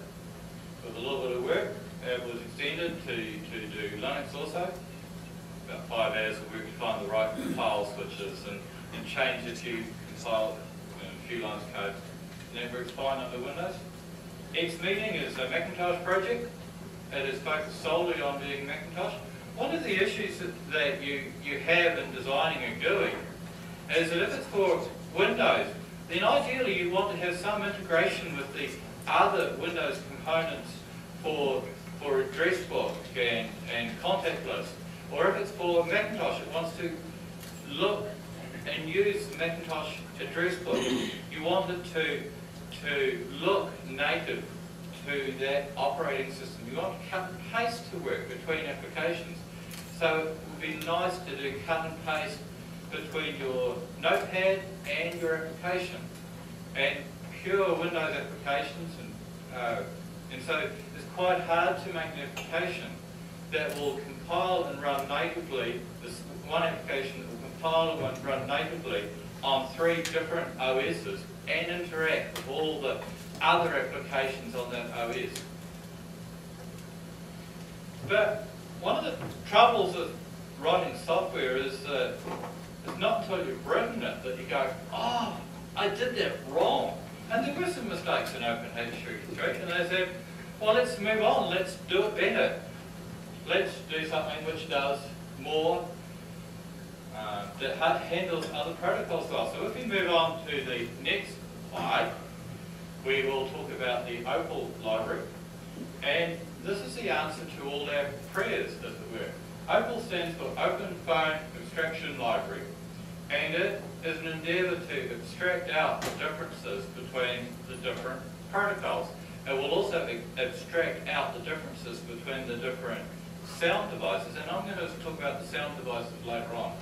With a little bit of work, it was extended to do Linux also. About 5 hours of work to find the right compile switches and change a few compile, a few lines of code. And that works fine under Windows. X-Meeting is a Macintosh project. It is focused solely on being Macintosh. One of the issues that you have in designing and doing is that if it's for Windows, then ideally you want to have some integration with the other Windows components for address book and contact list. Or if it's for Macintosh, it wants to look and use the Macintosh address book. You want it to look native to that operating system. You want cut and paste to work between applications. So it would be nice to do cut and paste between your notepad and your application. And pure Windows applications, and so it's quite hard to make an application that will compile and run natively, this one application that will compile and run natively on 3 different OSs and interact with all the other applications on that OS. But one of the troubles with writing software is it's not until you've written it that you go, oh, I did that wrong. And there were some mistakes in OpenH33, and they said, well, let's move on, let's do it better. Let's do something which does more, that handles other protocols well. So if we move on to the next slide, we will talk about the Opal library. And this is the answer to all our prayers, as it were. Opal stands for Open Phone Abstraction Library, and it is an endeavour to abstract out the differences between the different protocols. It will also abstract out the differences between the different sound devices, and I'm going to talk about the sound devices later on.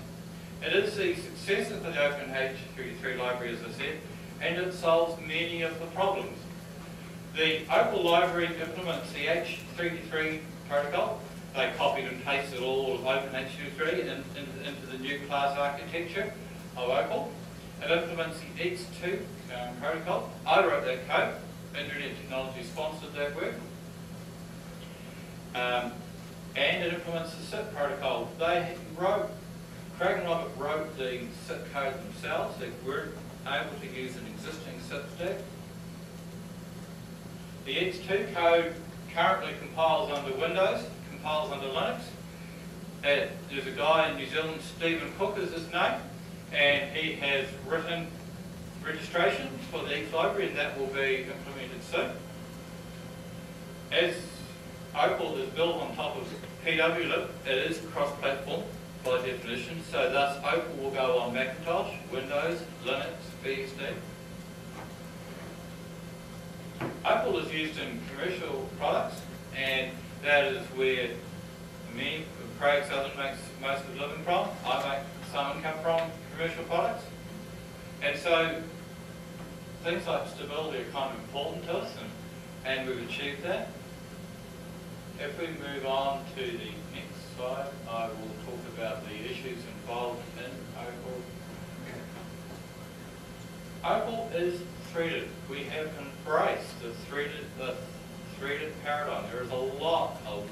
It is the successor for the OpenH33 library, as I said, and it solves many of the problems. The Opal library implements the H33 protocol. They copied and pasted all of OpenH33 into the new class architecture of Opal. It implements the X2 protocol. I wrote that code. Internet Technology sponsored that work. And it implements the SIP protocol. Craig and Robert wrote the SIP code themselves. They weren't able to use an existing SIP stack. The X2 code currently compiles under Windows, compiles under Linux. There's a guy in New Zealand, Stephen Cook is his name, and he has written registration for the X library, and that will be implemented soon. As Opal is built on top of PWLib, it is cross-platform by definition, so thus Opal will go on Macintosh, Windows, Linux, BSD. Opal is used in commercial products, and that is where me, Craig Southern, makes most of the living from. I make some income from commercial products. And so things like stability are kind of important to us, and we've achieved that. If we move on to the next slide, I will talk about the issues involved in Opal. Opal is threaded. We have embraced the threaded paradigm. There is a lot of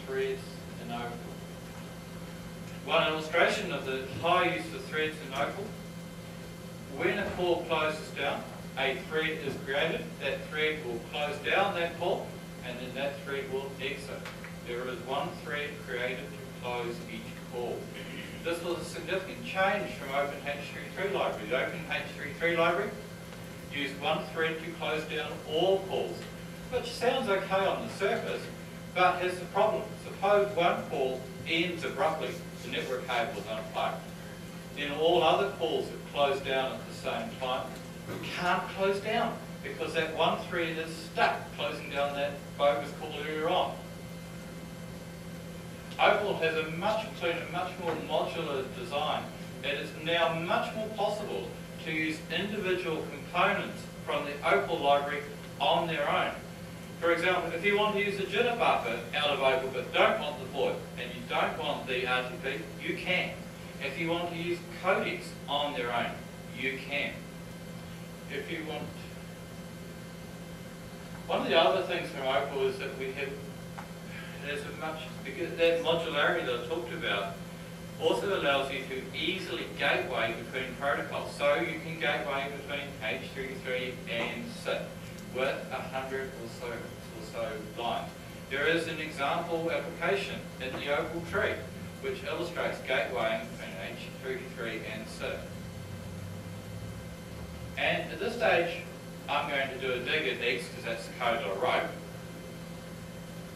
threads in Opal. One illustration of the high use of threads in Opal: when a call closes down, a thread is created. That thread will close down that call, and then that thread will exit. There is one thread created to close each call. This was a significant change from OpenH33 library. The OpenH33 library used one thread to close down all calls, which sounds okay on the surface, but has the problem. Suppose one call ends abruptly, the network cable is unplugged. Then all other calls that close down at the same time can't close down because that one thread is stuck closing down that bogus call earlier on. Opal has a much cleaner, much more modular design. It is now much more possible to use individual components from the Opal library on their own. For example, if you want to use a jitter buffer out of Opal but don't want the VoIP and you don't want the RTP, you can. If you want to use codecs on their own, you can. if you want, one of the other things from Opal is that we have, there's a much, because that modularity that I talked about also allows you to easily gateway between protocols. So you can gateway between H33 and SIP with 100 or so lines. There is an example application in the Opal tree which illustrates gatewaying between H33 and SIP. And at this stage, I'm going to do a dig at X because that's the code I wrote.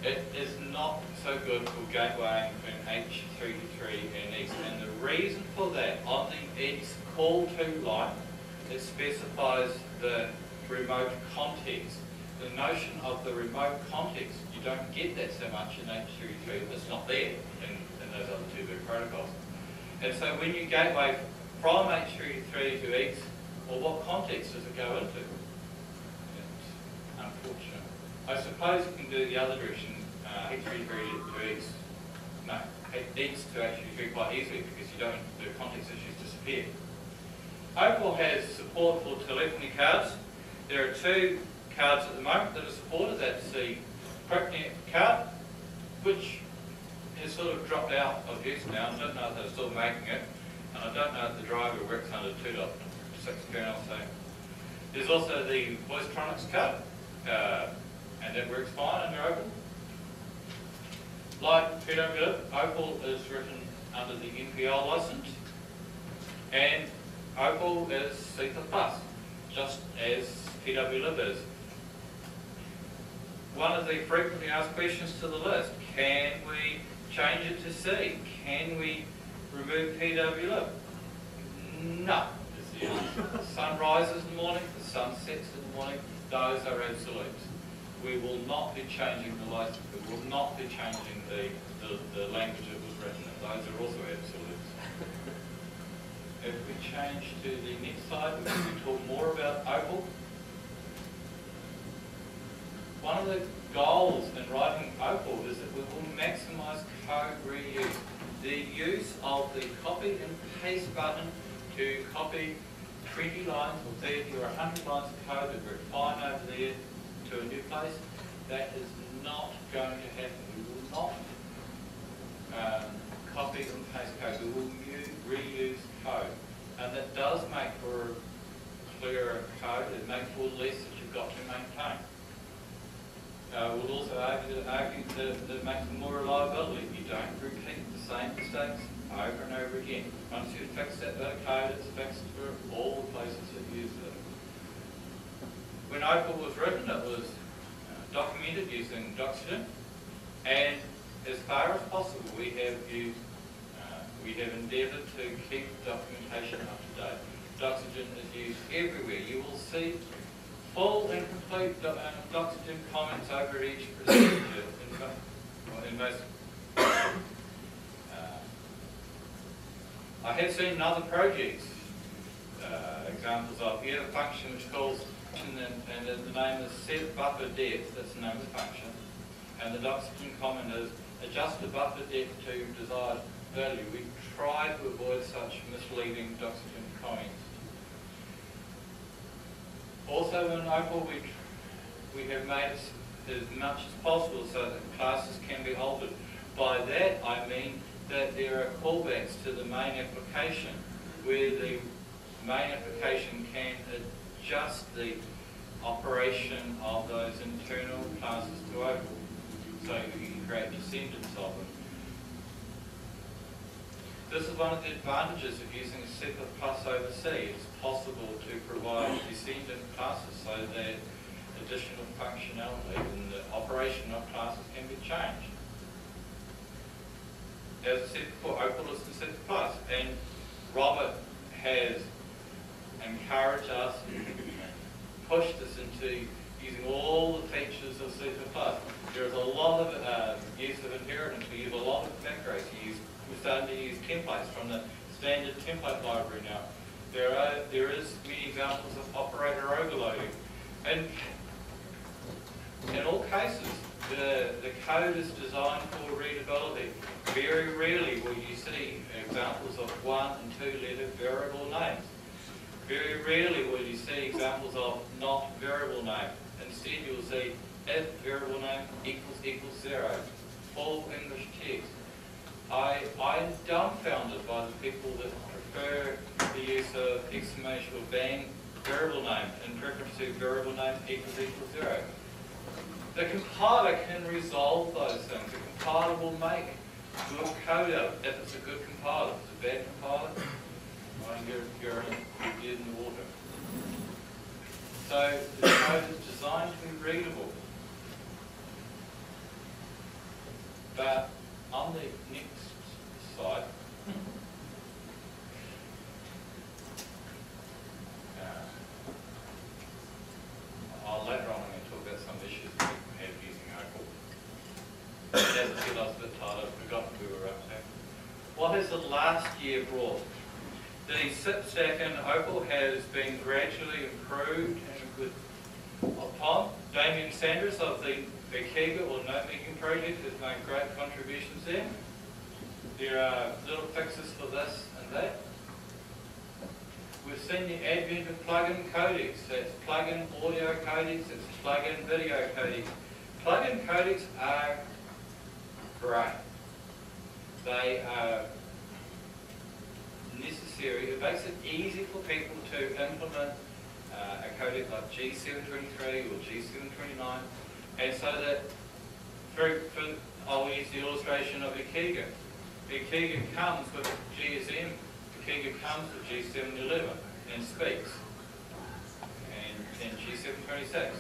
It is not so good for gatewaying between H33 and X. And the reason for that, on the X call to line, it specifies the remote context. The notion of the remote context, you don't get that so much in H33. It's not there in those other two big protocols. And so when you gateway from H33 to X, well, what context does it go into? It's unfortunate. I suppose you can do it the other direction, H33 to X. No, X to H33 quite easily because you don't, the context issues disappear. Opal has support for telephony cards. There are two cards at the moment that are supported. That's the QuickNet card, which has sort of dropped out of use now. I don't know if they're still making it, and I don't know if the driver works under 2.6 kernel. So there's also the Voicetronics card, and that works fine under Opal. Like PWLib, Opal is written under the NPL license, and Opal is C++, just as PWLib is. One of the frequently asked questions to the list, can we change it to C? Can we remove PWLib? No. Is the answer. The sun rises in the morning, the sun sets in the morning, those are absolutes. We will not be changing the license, we will not be changing the language it was written in. Those are also absolutes. If we change to the next slide, we can talk more about Opal. One of the goals in writing Opal is that we will maximise code reuse. The use of the copy and paste button to copy 20 lines or 30 or 100 lines of code that we're fine over there to a new place, that is not going to happen. We will not copy and paste code. We will reuse code. And that does make for clearer code. It makes for less that you've got to maintain. We'll also argue that it makes for more reliability. You don't repeat the same mistakes over and over again. Once you fix that bit of code, it's fixed for all the places that use it. When Opal was written, it was documented using Doxygen, and as far as possible, we have endeavoured to keep documentation up to date. Doxygen is used everywhere. You will see full and complete Doxygen comments over each procedure in most. I have seen in other projects examples of here a function which calls and the name is set buffer depth, that's the name of the function, and the Doxygen comment is adjust the buffer depth to desired value. We try to avoid such misleading Doxygen comments. Also in Opal we have made as much as possible so that classes can be altered. By that I mean that there are callbacks to the main application where the main application can adjust the operation of those internal classes to Opal. So you can create descendants of them. This is one of the advantages of using a C++ over C. It's possible to provide descendant classes so that additional functionality and the operation of classes can be changed. As I said before, Opal is in C++, and Robert has encouraged us and pushed us into using all the features of C++. There is a lot of use of inheritance. We use a lot of macros. We're starting to use templates from the standard template library now. There is many examples of operator overloading. And in all cases, the code is designed for readability. Very rarely will you see examples of 1- and 2-letter variable names. Very rarely will you see examples of not variable name. Instead, you will see if variable name equals 0. Full English text. I'm dumbfounded by the people that prefer the use of exclamation or bang variable name in preference to variable name equals 0. The compiler can resolve those things. The compiler will make good code out if it's a good compiler. If it's a bad compiler, well, you're dead in the water. So the code is designed to be readable. But on the next slide, later on I'm going to talk about some issues that we have using Opal. As I said, I was a bit tired, I've forgotten who we were up to. What has the last year brought? The SIP stack in Opal has been gradually improved and good. Upon Damien Sanders of the Kiga or Note Making Project has made great contributions there. There are little fixes for this and that. We've seen the advent of plug-in codecs. That's plug-in audio codecs, it's plug-in video codecs. Plug-in codecs are great. They are necessary. It makes it easy for people to implement a codec like G723 or G729, and so that, I'll use the illustration of Ekiga. Ekiga comes with GSM. Ekiga comes with G711 and speaks, and G726.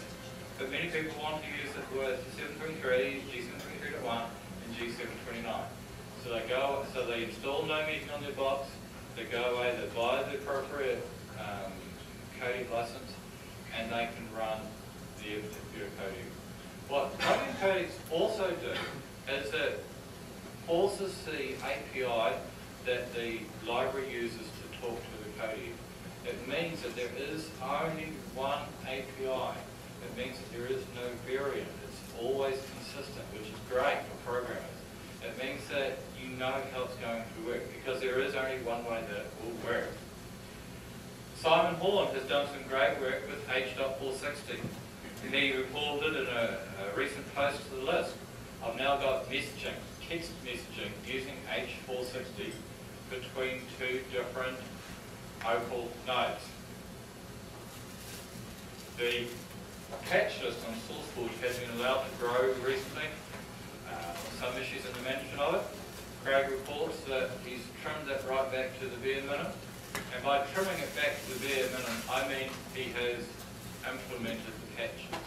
But many people want to use it with G723, G723.1, and G729. So they install no meeting on their box, they go away, they buy the appropriate codec license, and they can run their particular codec. What plugin codecs also do is it forces the API that the library uses to talk to the codec. It means that there is only one API. It means that there is no variant. It's always consistent, which is great for programmers. It means that you know how it's going to work, because there is only one way that it will work. Simon Horn has done some great work with H.460. He reported in a recent post to the list, I've now got messaging, text messaging, using H.460 between two different Opal nodes. The patch list on SourceForge has been allowed to grow recently. Some issues in the management of it. Craig reports that he's trimmed it right back to the bare minimum. And by trimming it back to the bare minimum, I mean he has implemented the patches.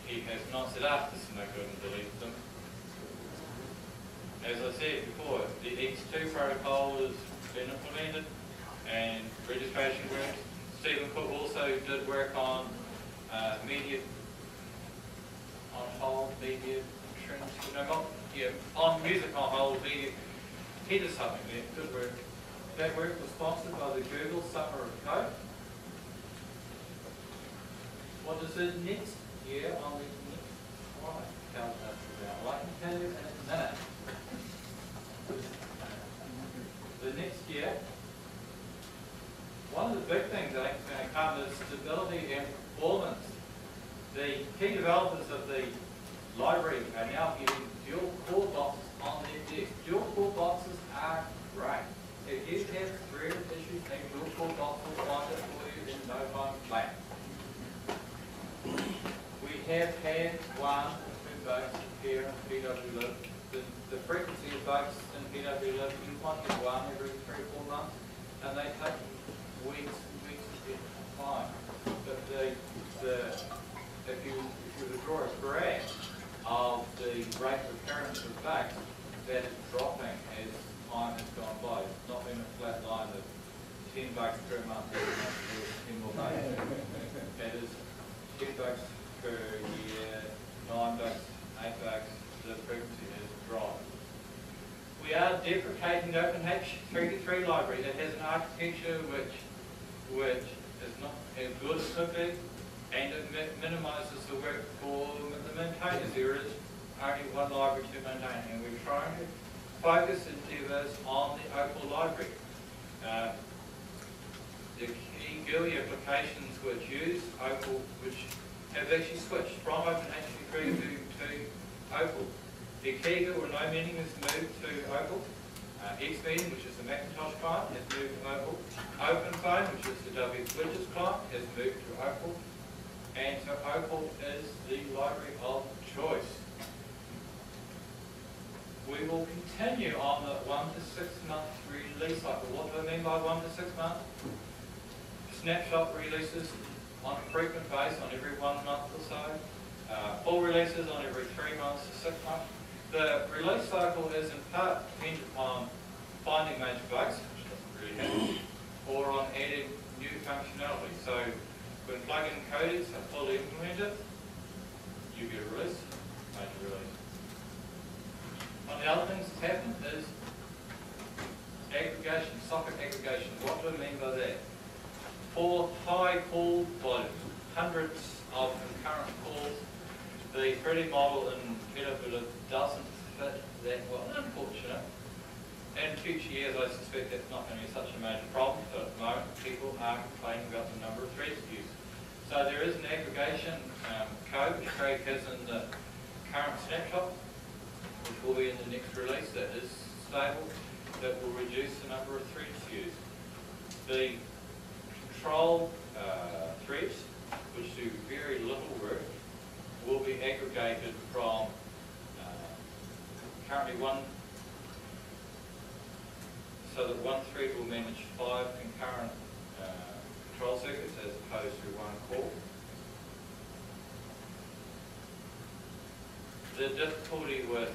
He has not said, this is no good, and deleted them. As I said before, the X2 protocol has been implemented and registration works. Stephen Cook also did work on media on hold, media on music on hold, media. He did something there, good work. That work was sponsored by the Google Summer of Code. What is it next year on the next slide? Tell us about. I can tell you in a minute. The next year, one of the big things I think is going to come is stability and performance. The key developers of the library are now getting dual core boxes on their desk. Dual core boxes are great. If you have thread issues, then dual core box will find it for you in no time flat. We have had 1 or 2 bugs here in PWLib. The frequency of bugs in PWLib, you might get 1 every 3 or 4 months, and they take weeks and weeks to get fine. But if you were to draw a graph of the rate of occurrence of bugs, that is dropping as time has gone by. It's not been a flat line of 10 bugs per month every month for 10 more bugs. That is 10 bugs per year, 9 bugs, 8 bugs, the frequency has dropped. We are deprecating the OpenH33 library. It has an architecture which is not as good as it could be, and it minimises the work for the maintainers. There is only one library to maintain, and we're trying to focus endeavours on the Opal library. GUI applications which use Opal, which have actually switched from OpenHTTP to Opal. The Kega or No Meaning has moved to Opal. Xmeeting, which is the Macintosh client, has moved to Opal. OpenPhone, which is the WWidgets client, has moved to Opal. And so Opal is the library of choice. We will continue on the 1 to 6 month release cycle. What do I mean by 1 to 6 months? Snapshot releases on a frequent basis, on every 1 month or so. Full releases on every 3 months to 6 months. The release cycle is in part dependent on finding major bugs, which doesn't really happen, or on adding new functionality. So when plugin codecs are fully implemented, you get a release, major release. One of the other things that's happened is aggregation, socket aggregation. What do I mean by that? For high call volumes, hundreds of concurrent calls, the 3D model in Peterbilt doesn't fit that well. Unfortunate. In future years, I suspect that's not going to be such a major problem, but at the moment, people are complaining about the number of threads used. So there is an aggregation code, which Craig has in the current snapshot, which will be in the next release, that is stable, that will reduce the number of threads used. The control threads, which do very little work, will be aggregated from currently one, so that one thread will manage 5 concurrent control circuits as opposed to 1 core. The difficulty with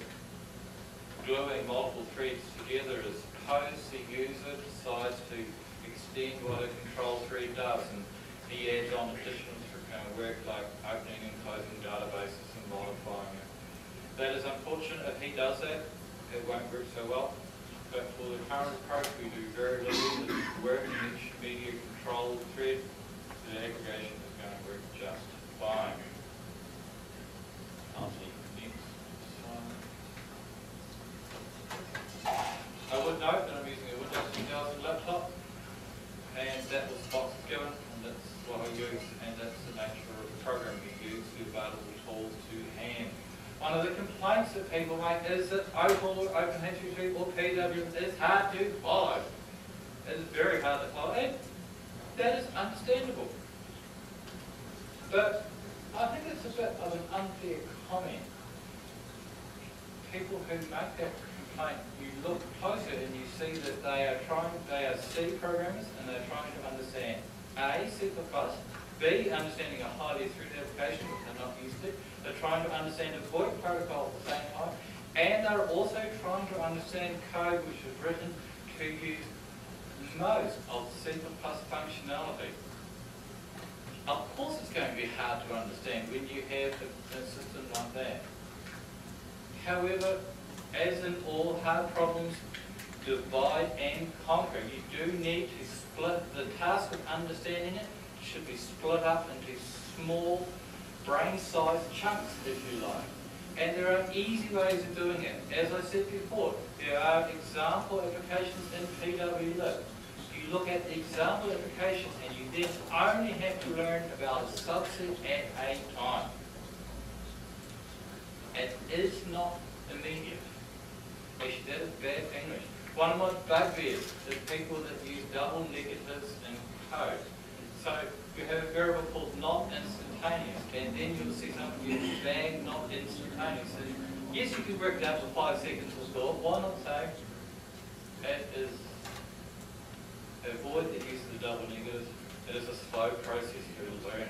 gluing multiple threads together is suppose the user decides to extend what a control thread does, and he adds on additional work like opening and closing databases and modifying it. That is unfortunate. If he does that, it won't work so well. But for the current approach, we do very little work in each media control thread. The aggregation is going to work just fine. I'll see next slide. I would note that I'm using a Windows 2000 laptop, and that was Fox given, and that's what I use, and that's the nature of the program we use, the available tools to hand. One of the complaints that people make is that Opal or OpenHTTP or PW is hard to follow. It is very hard to follow, and that is understandable. But I think it's a bit of an unfair comment. People who make that complaint, you look closer and you see that they are C programmers, and they're trying to understand A, C++, B, understanding a highly threaded application which they're not used to. They're trying to understand a VoIP protocol at the same time, and they're also trying to understand code which is written to use most of C++ functionality. Of course it's going to be hard to understand when you have a system like that. However, as in all hard problems, divide and conquer. You do need to split the task of understanding it. Should be split up into small brain-sized chunks, if you like. And there are easy ways of doing it. As I said before, there are example applications in PWLib. You look at the example application and you then only have to learn about a subset at a time. It is not immediate. Actually, that is bad English. One of my bugbears is people that use double negatives in code. So you have a variable called not instantaneous, and then you'll see something you bang not instantaneous. And yes, you can work it out for 5 seconds or so. Why not say it is avoid the use of the double negatives. It is a slow process to learn it.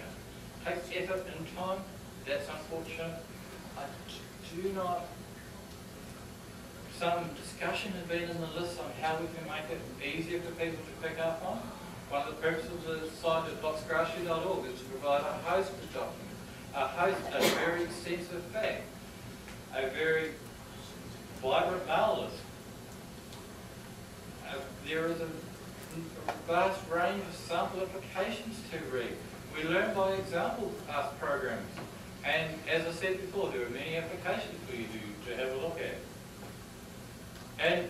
It takes effort and time. That's unfortunate. I do not. Some discussion has been in the list on how we can make it easier for people to pick up on. One of the purposes of the site at boxcrasher.org is to provide a host of documents, a very extensive fact, a very vibrant mail list. There is a vast range of sample applications to read. We learn by example as programmers. And as I said before, there are many applications for you to have a look at. And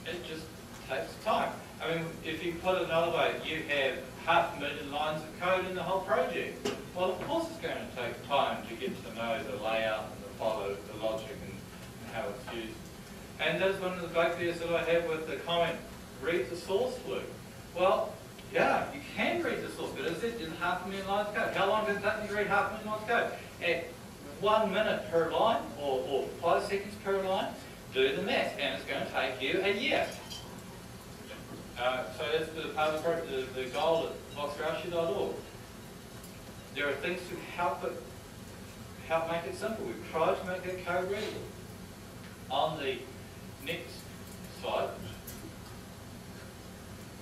it just takes time. I mean, if you put it another way, you have 500,000 lines of code in the whole project. Well, of course it's going to take time to get to know the layout and to follow the logic and how it's used. And that's one of the bugbears that I have with the comment, read the source flu. Well, yeah, you can read the source, but is it in 500,000 lines of code? How long does it take me to read 500,000 lines of code? At 1 minute per line, or 5 seconds per line, do the math, and it's going to take you a year. So that's the part of the goal at voxrussia.org. There are things to help make it simple. We've tried to make that code readable. On the next slide,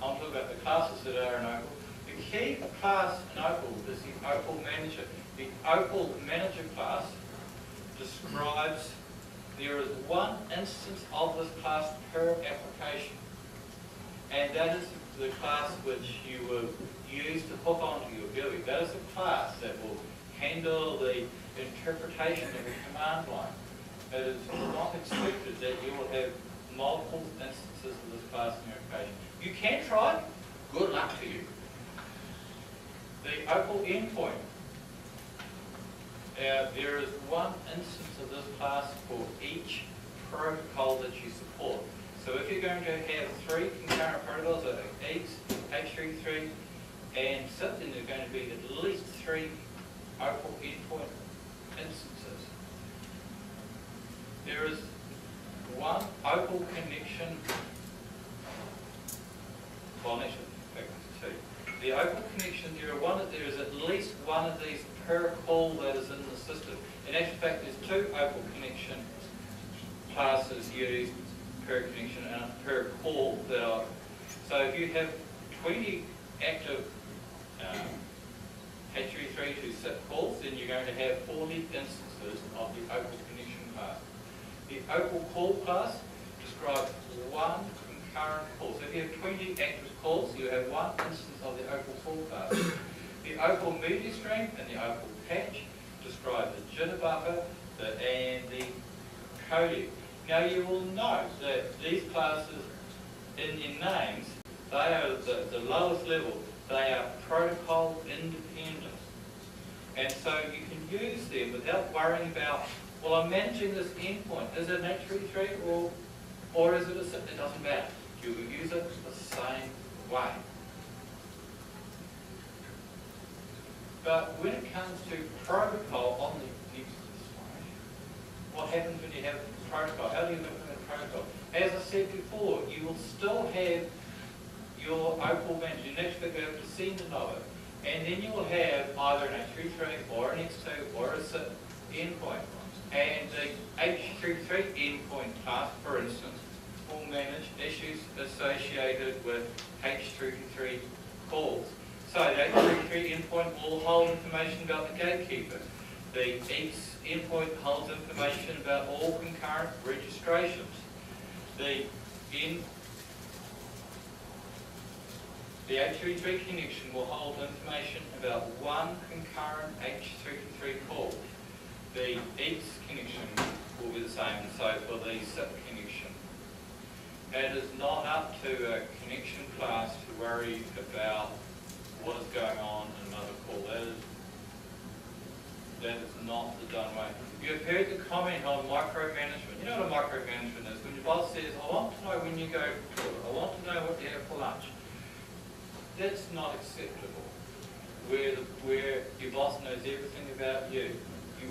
I'll talk about the classes that are in Opal. The key class in Opal is the Opal Manager. The Opal Manager class describes there is one instance of this class per application. And that is the class which you will use to hook onto your GUI. That is a class that will handle the interpretation of a command line. It is not expected that you will have multiple instances of this class in your application. You can try, good luck to you. The Opal endpoint. There is one instance of this class for each protocol that you support. So if you're going to have 3 concurrent protocols, so X, H33, and SIP, then there's going to be at least 3 Opal endpoint instances. There is one Opal connection, well, actually, in fact, there's 2. The Opal connection, there is at least one of these per call that is in the system. In actual fact, there's 2 Opal connection classes used per connection and per call that are. So if you have 20 active H33 to SIP calls, then you're going to have 40 instances of the Opal connection class. The Opal call class describes one concurrent call. So if you have 20 active calls, you have one instance of the Opal call class. The Opal media stream and the Opal patch describe the jitter buffer and the codec. Now you will note that these classes, in their names, they are the lowest level. They are protocol independent. And so you can use them without worrying about, well, I'm managing this endpoint. Is it an H33 or is it a SIP? It doesn't matter. You will use it the same way. But when it comes to protocol on the next slide, what happens when you have protocol? How do you implement protocol? As I said before, you will still have your Opal manager. Next week you have to send it over. And then you will have either an H33 or an X2 or a SIP endpoint. And the H33 endpoint class, for instance, will manage issues associated with H33 calls. So the H33 endpoint will hold information about the gatekeeper. The X endpoint holds information about all concurrent registrations. The H33 connection will hold information about one concurrent H33 call. The X connection will be the same, and so for the SIP connection. It is not up to a connection class to worry about what is going on in another call. That is not the done way. You've heard the comment on micromanagement. You know what a micromanagement is? When your boss says, I want to know when you go to toilet, I want to know what you have for lunch. That's not acceptable. Where your boss knows everything about you.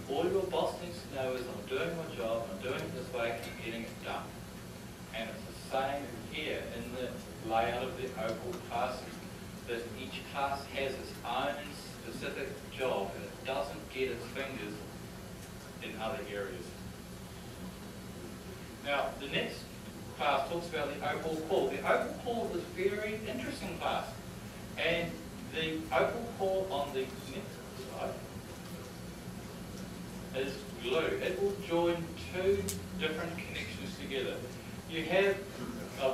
All your boss needs to know is, I'm doing my job, I'm doing it this way, and I'm getting it done. And it's the same here in the layout of the Opal classes, that each class has its own specific job, and it doesn't get its fingers in other areas. Now, the next class talks about the Opal call. The Opal call is a very interesting class. And the Opal call on the next slide is glue. It will join 2 different connections together. You have,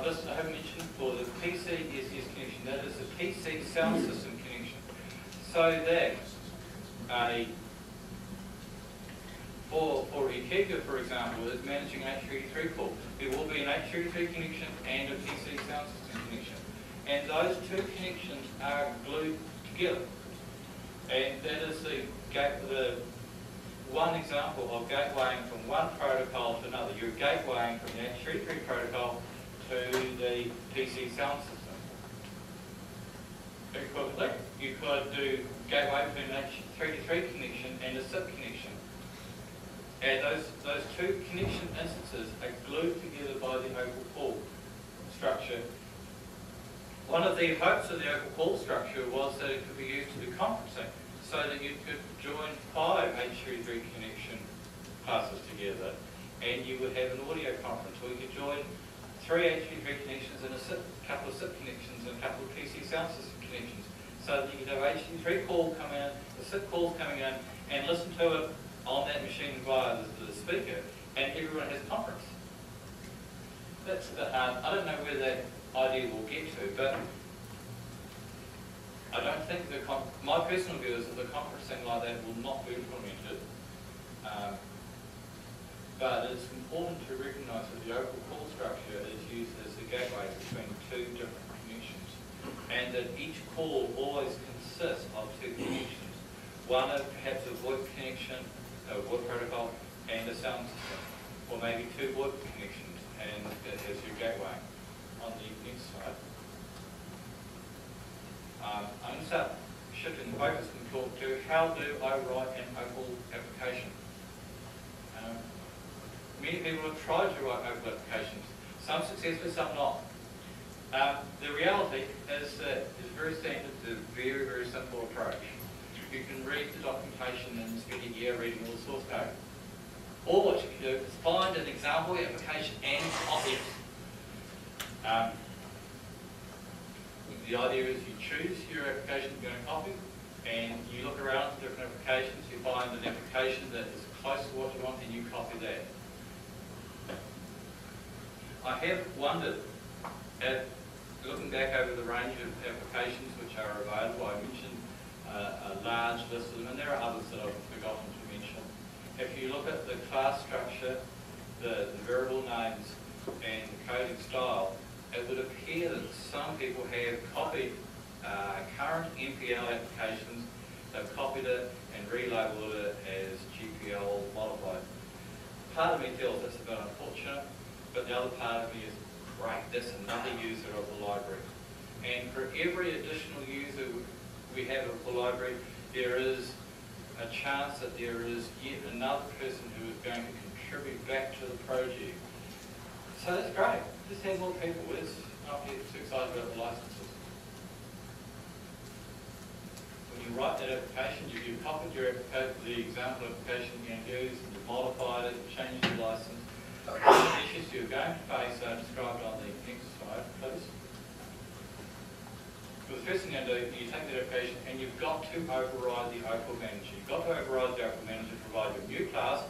this I haven't mentioned before, the PC-SS connection. That is the PC sound system connection. So that for Ikega, for example, is managing an H33 call. There will be an H33 connection and a PC sound system connection. and those two connections are glued together. And that is the one example of gatewaying from one protocol to another. You're gatewaying from the H33 protocol to the PC sound system. Equivalently, you could do gateway between an H33 connection and a SIP connection. And those two connection instances are glued together by the open pool structure. One of the hopes of the open pool structure was that it could be used to do conferencing, so that you could join 5 H33 connection classes together, and you would have an audio conference, or you could join 3 H33 connections and a couple of SIP connections and a couple of PC sound system connections, so that you could have H33 call coming in, the SIP calls coming in, and listen to it on that machine via the speaker, and everyone has conference. That's I don't know where that idea will get to, but I don't think my personal view is that the conferencing like that will not be implemented. But it's important to recognise that the open call structure is used as the gateway between two different connections, and that each call always consists of 2 connections. One of perhaps a VoIP connection, a VoIP protocol, and a sound system, or maybe 2 VoIP connections, and that is your gateway. On the next slide. I'm going to start shifting the focus and talk to how do I write an OPAL application. Many people have tried to write OPAL applications, some successfully, some not. The reality is that it's very standard, it's a very, very simple approach. You can read the documentation and spend a year reading all the source code. Or what you can do is find an example application and copy it. The idea is you choose your application you're going to copy, and you look around at different applications, you find an application that is close to what you want, and you copy that. I have wondered, at looking back over the range of applications which are available, I mentioned a large list of them, and there are others that I've forgotten to mention. If you look at the class structure, the variable names, and the coding style, it would appear that some people have copied current MPL applications, they've copied it and relabeled it as GPL modified. Part of me feels that's a bit unfortunate, but the other part of me is, great, that's another user of the library. And for every additional user we have of the library, there is a chance that there is yet another person who is going to contribute back to the project. So that's great. Just have more people. Let's not get too excited about the licenses. When you write that application, you've copied your the example application you're going to use, and you've modified it, changed your license. The issues you're going to face are described on the next slide, please. So the first thing you're going to do, you take that application and you've got to override the OPAL manager. You've got to override the OPAL manager to provide your new class,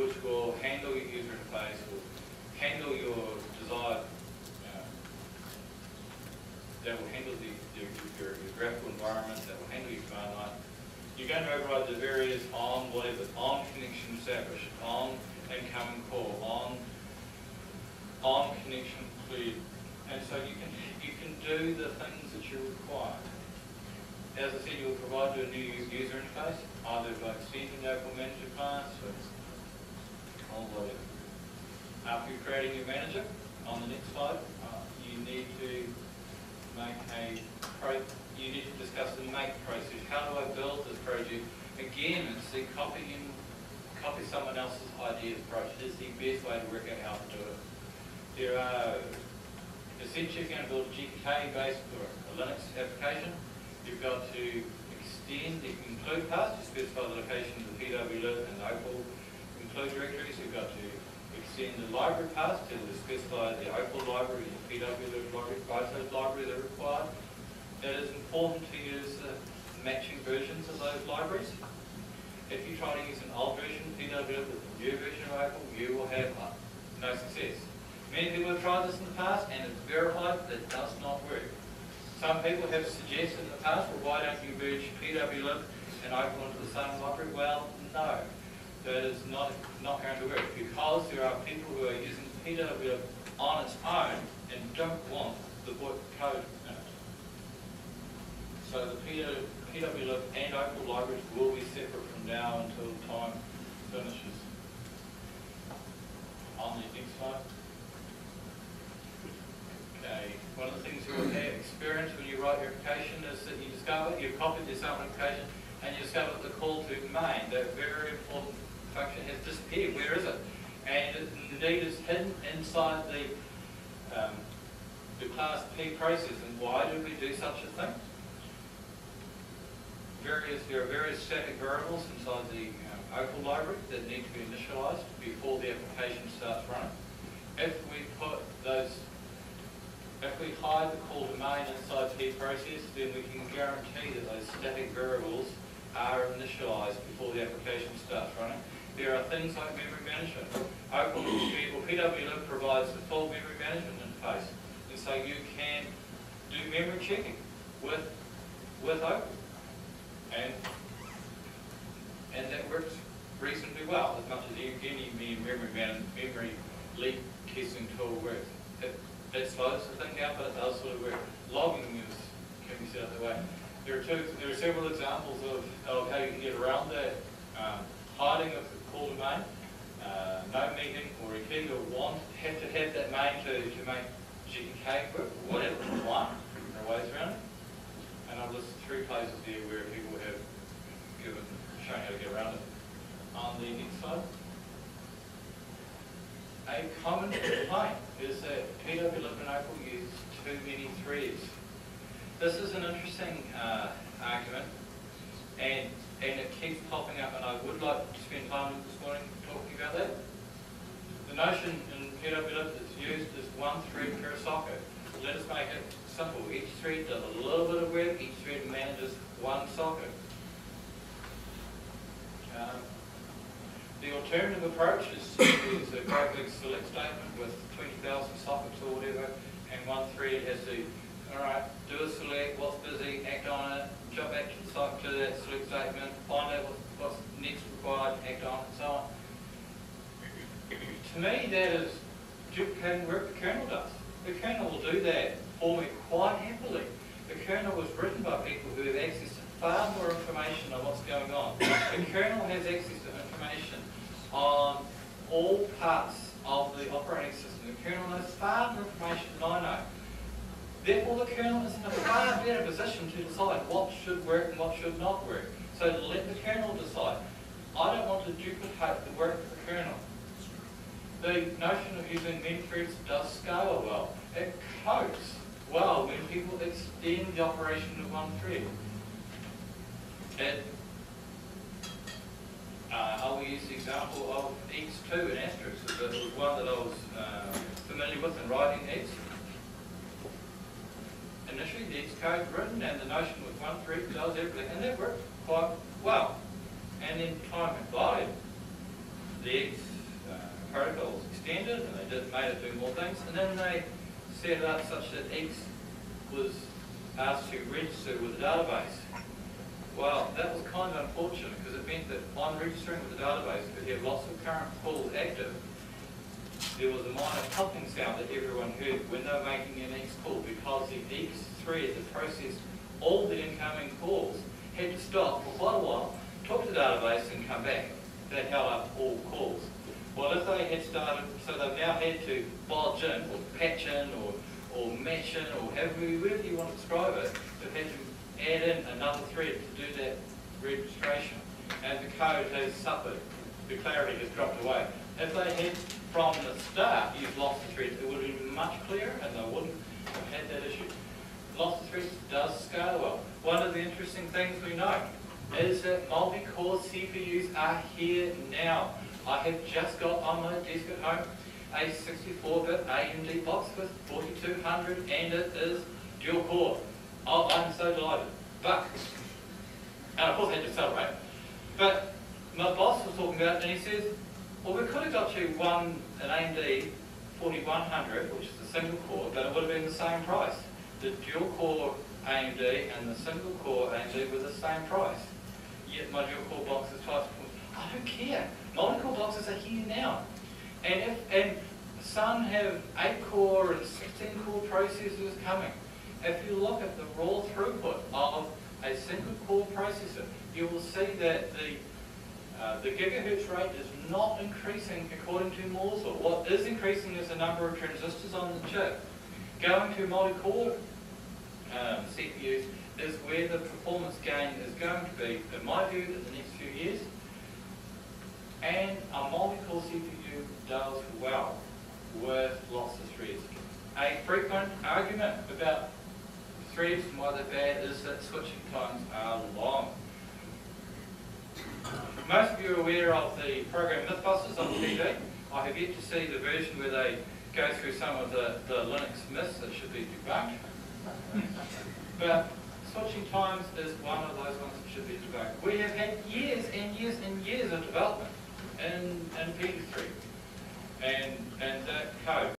which will handle your user interface, will handle your desired, that will handle your graphical environment, that will handle your command line. You're going to override the various on whatever, on connection established, on incoming call, on connection cleared. And so you can do the things that you require. As I said, you'll provide a new user interface, either by extending the OPAL manager class or whatever. After you're creating your manager, on the next slide, you need to discuss the make process. How do I build this project? Again, it's the copy someone else's idea approach. It's the best way to work out how to do it. There are, essentially, if you're going to build a GPK-based or a Linux application, you've got to extend the include path to specify the location of the PWLib and the OPAL include directories. You've got to extend the library path to specify the OPAL library and the PWLib library, both those libraries are required. It is important to use matching versions of those libraries. If you try to use an old version of PWLib with a new version of OPAL, you will have no success. Many people have tried this in the past and it's verified that it does not work. Some people have suggested in the past, well, why don't you merge PWLib and OPAL into the same library? Well, no. That is not going to work, because there are people who are using PWLib on its own and don't want the VoIP code in it. So the PWLib and Opal libraries will be separate from now until time finishes. On the next slide. Okay, one of the things you'll experience when you write your application is that you discover, you've copied your sample application, and you discover that the call to main, that very important function, has disappeared. Where is it? And it indeed is hidden inside the class P process. And why do we do such a thing? There are various static variables inside the Opal library that need to be initialized before the application starts running. If we hide the call to main inside P process, then we can guarantee that those static variables are initialized before the application starts running. There are things like memory management. Opal or PWLib provides the full memory management interface, and so you can do memory checking with Opal. And that works reasonably well, as much as any memory leak testing tool works. It slows the thing down, but it does sort of work. Logging can be set up that way. There are several examples of how you can get around that. Hiding of the call to main, no meeting or a key or want have to have that main to make GTK work, or whatever you want. There are ways around it. And I've listed 3 places there where people have shown how to get around it. On the next slide. A common complaint is that PWLib and Opal use too many threads. This is an interesting argument, and it keeps popping up, and I would like to spend time this morning talking about that. The notion in PWLib that's used is 1 thread per socket. Let us make it simple. Each thread does a little bit of work, each thread manages 1 socket. The alternative approach is to use a great big select statement with 20,000 sockets or whatever, and 1 thread has to, alright, do a select, what's busy, act on it, jump back to that select statement, find out what's next required, act on it, and so on. To me, that is duplicating work the kernel does. The kernel will do that for me quite happily. The kernel was written by people who have access to far more information on what's going on. The kernel has access to information on all parts of the operating system. The kernel knows far more information than I know. Therefore, the kernel is in a far better position to decide what should work and what should not work. So let the kernel decide. I don't want to duplicate the work of the kernel. The notion of using many threads does scale well. It copes well when people extend the operation of 1 thread. I will use the example of X2 and asterisk. It was one that I was familiar with in writing X. Initially, the X code written, and the notion with 1 thread does everything, and that worked quite well. And then time went by, the X protocol was extended, and they made it do more things, and then they set it up such that X was asked to register with the database. Well, that was kind of unfortunate because it meant that on registering with the database, because you have lots of current calls active, there was a minor popping sound that everyone heard when they were making an X call, because the X thread that processed all the incoming calls had to stop for quite a while, talk to the database and come back. That held up all calls. Well, if they had started, so they've now had to bodge in, or patch in, or match in, or however you want to describe it, they've had to add in another thread to do that registration. And the code has suffered. The clarity has dropped away. If they had, from the start, used lots of threads, it would have been much clearer, and they wouldn't have had that issue. Lots of threads does scale well. One of the interesting things we know is that multi-core CPUs are here now. I have just got on my desk at home a 64-bit AMD box with 4200, and it is dual core. Oh, I'm so delighted. But, and of course I had to celebrate. But my boss was talking about it, and he says, well, we could have got you an AMD 4100, which is a single core, but it would have been the same price. The dual core AMD and the single core AMD were the same price. Yet my dual core box is twice. I don't care. Multi-core boxes are here now. And some have 8-core and 16-core processors coming. If you look at the raw throughput of a single core processor, you will see that the gigahertz rate is not increasing according to Moore's law. What is increasing is the number of transistors on the chip. Going to multi-core CPUs is where the performance gain is going to be, in my view, in the next few years. And a multi-core CPU does well with lots of threads. A frequent argument about threads and why they're bad is that switching times are long. Most of you are aware of the program Mythbusters on TV. I have yet to see the version where they go through some of the Linux myths that should be debunked. But switching times is one of those ones that should be debunked. We have had years and years and years of development in PS3 and that code.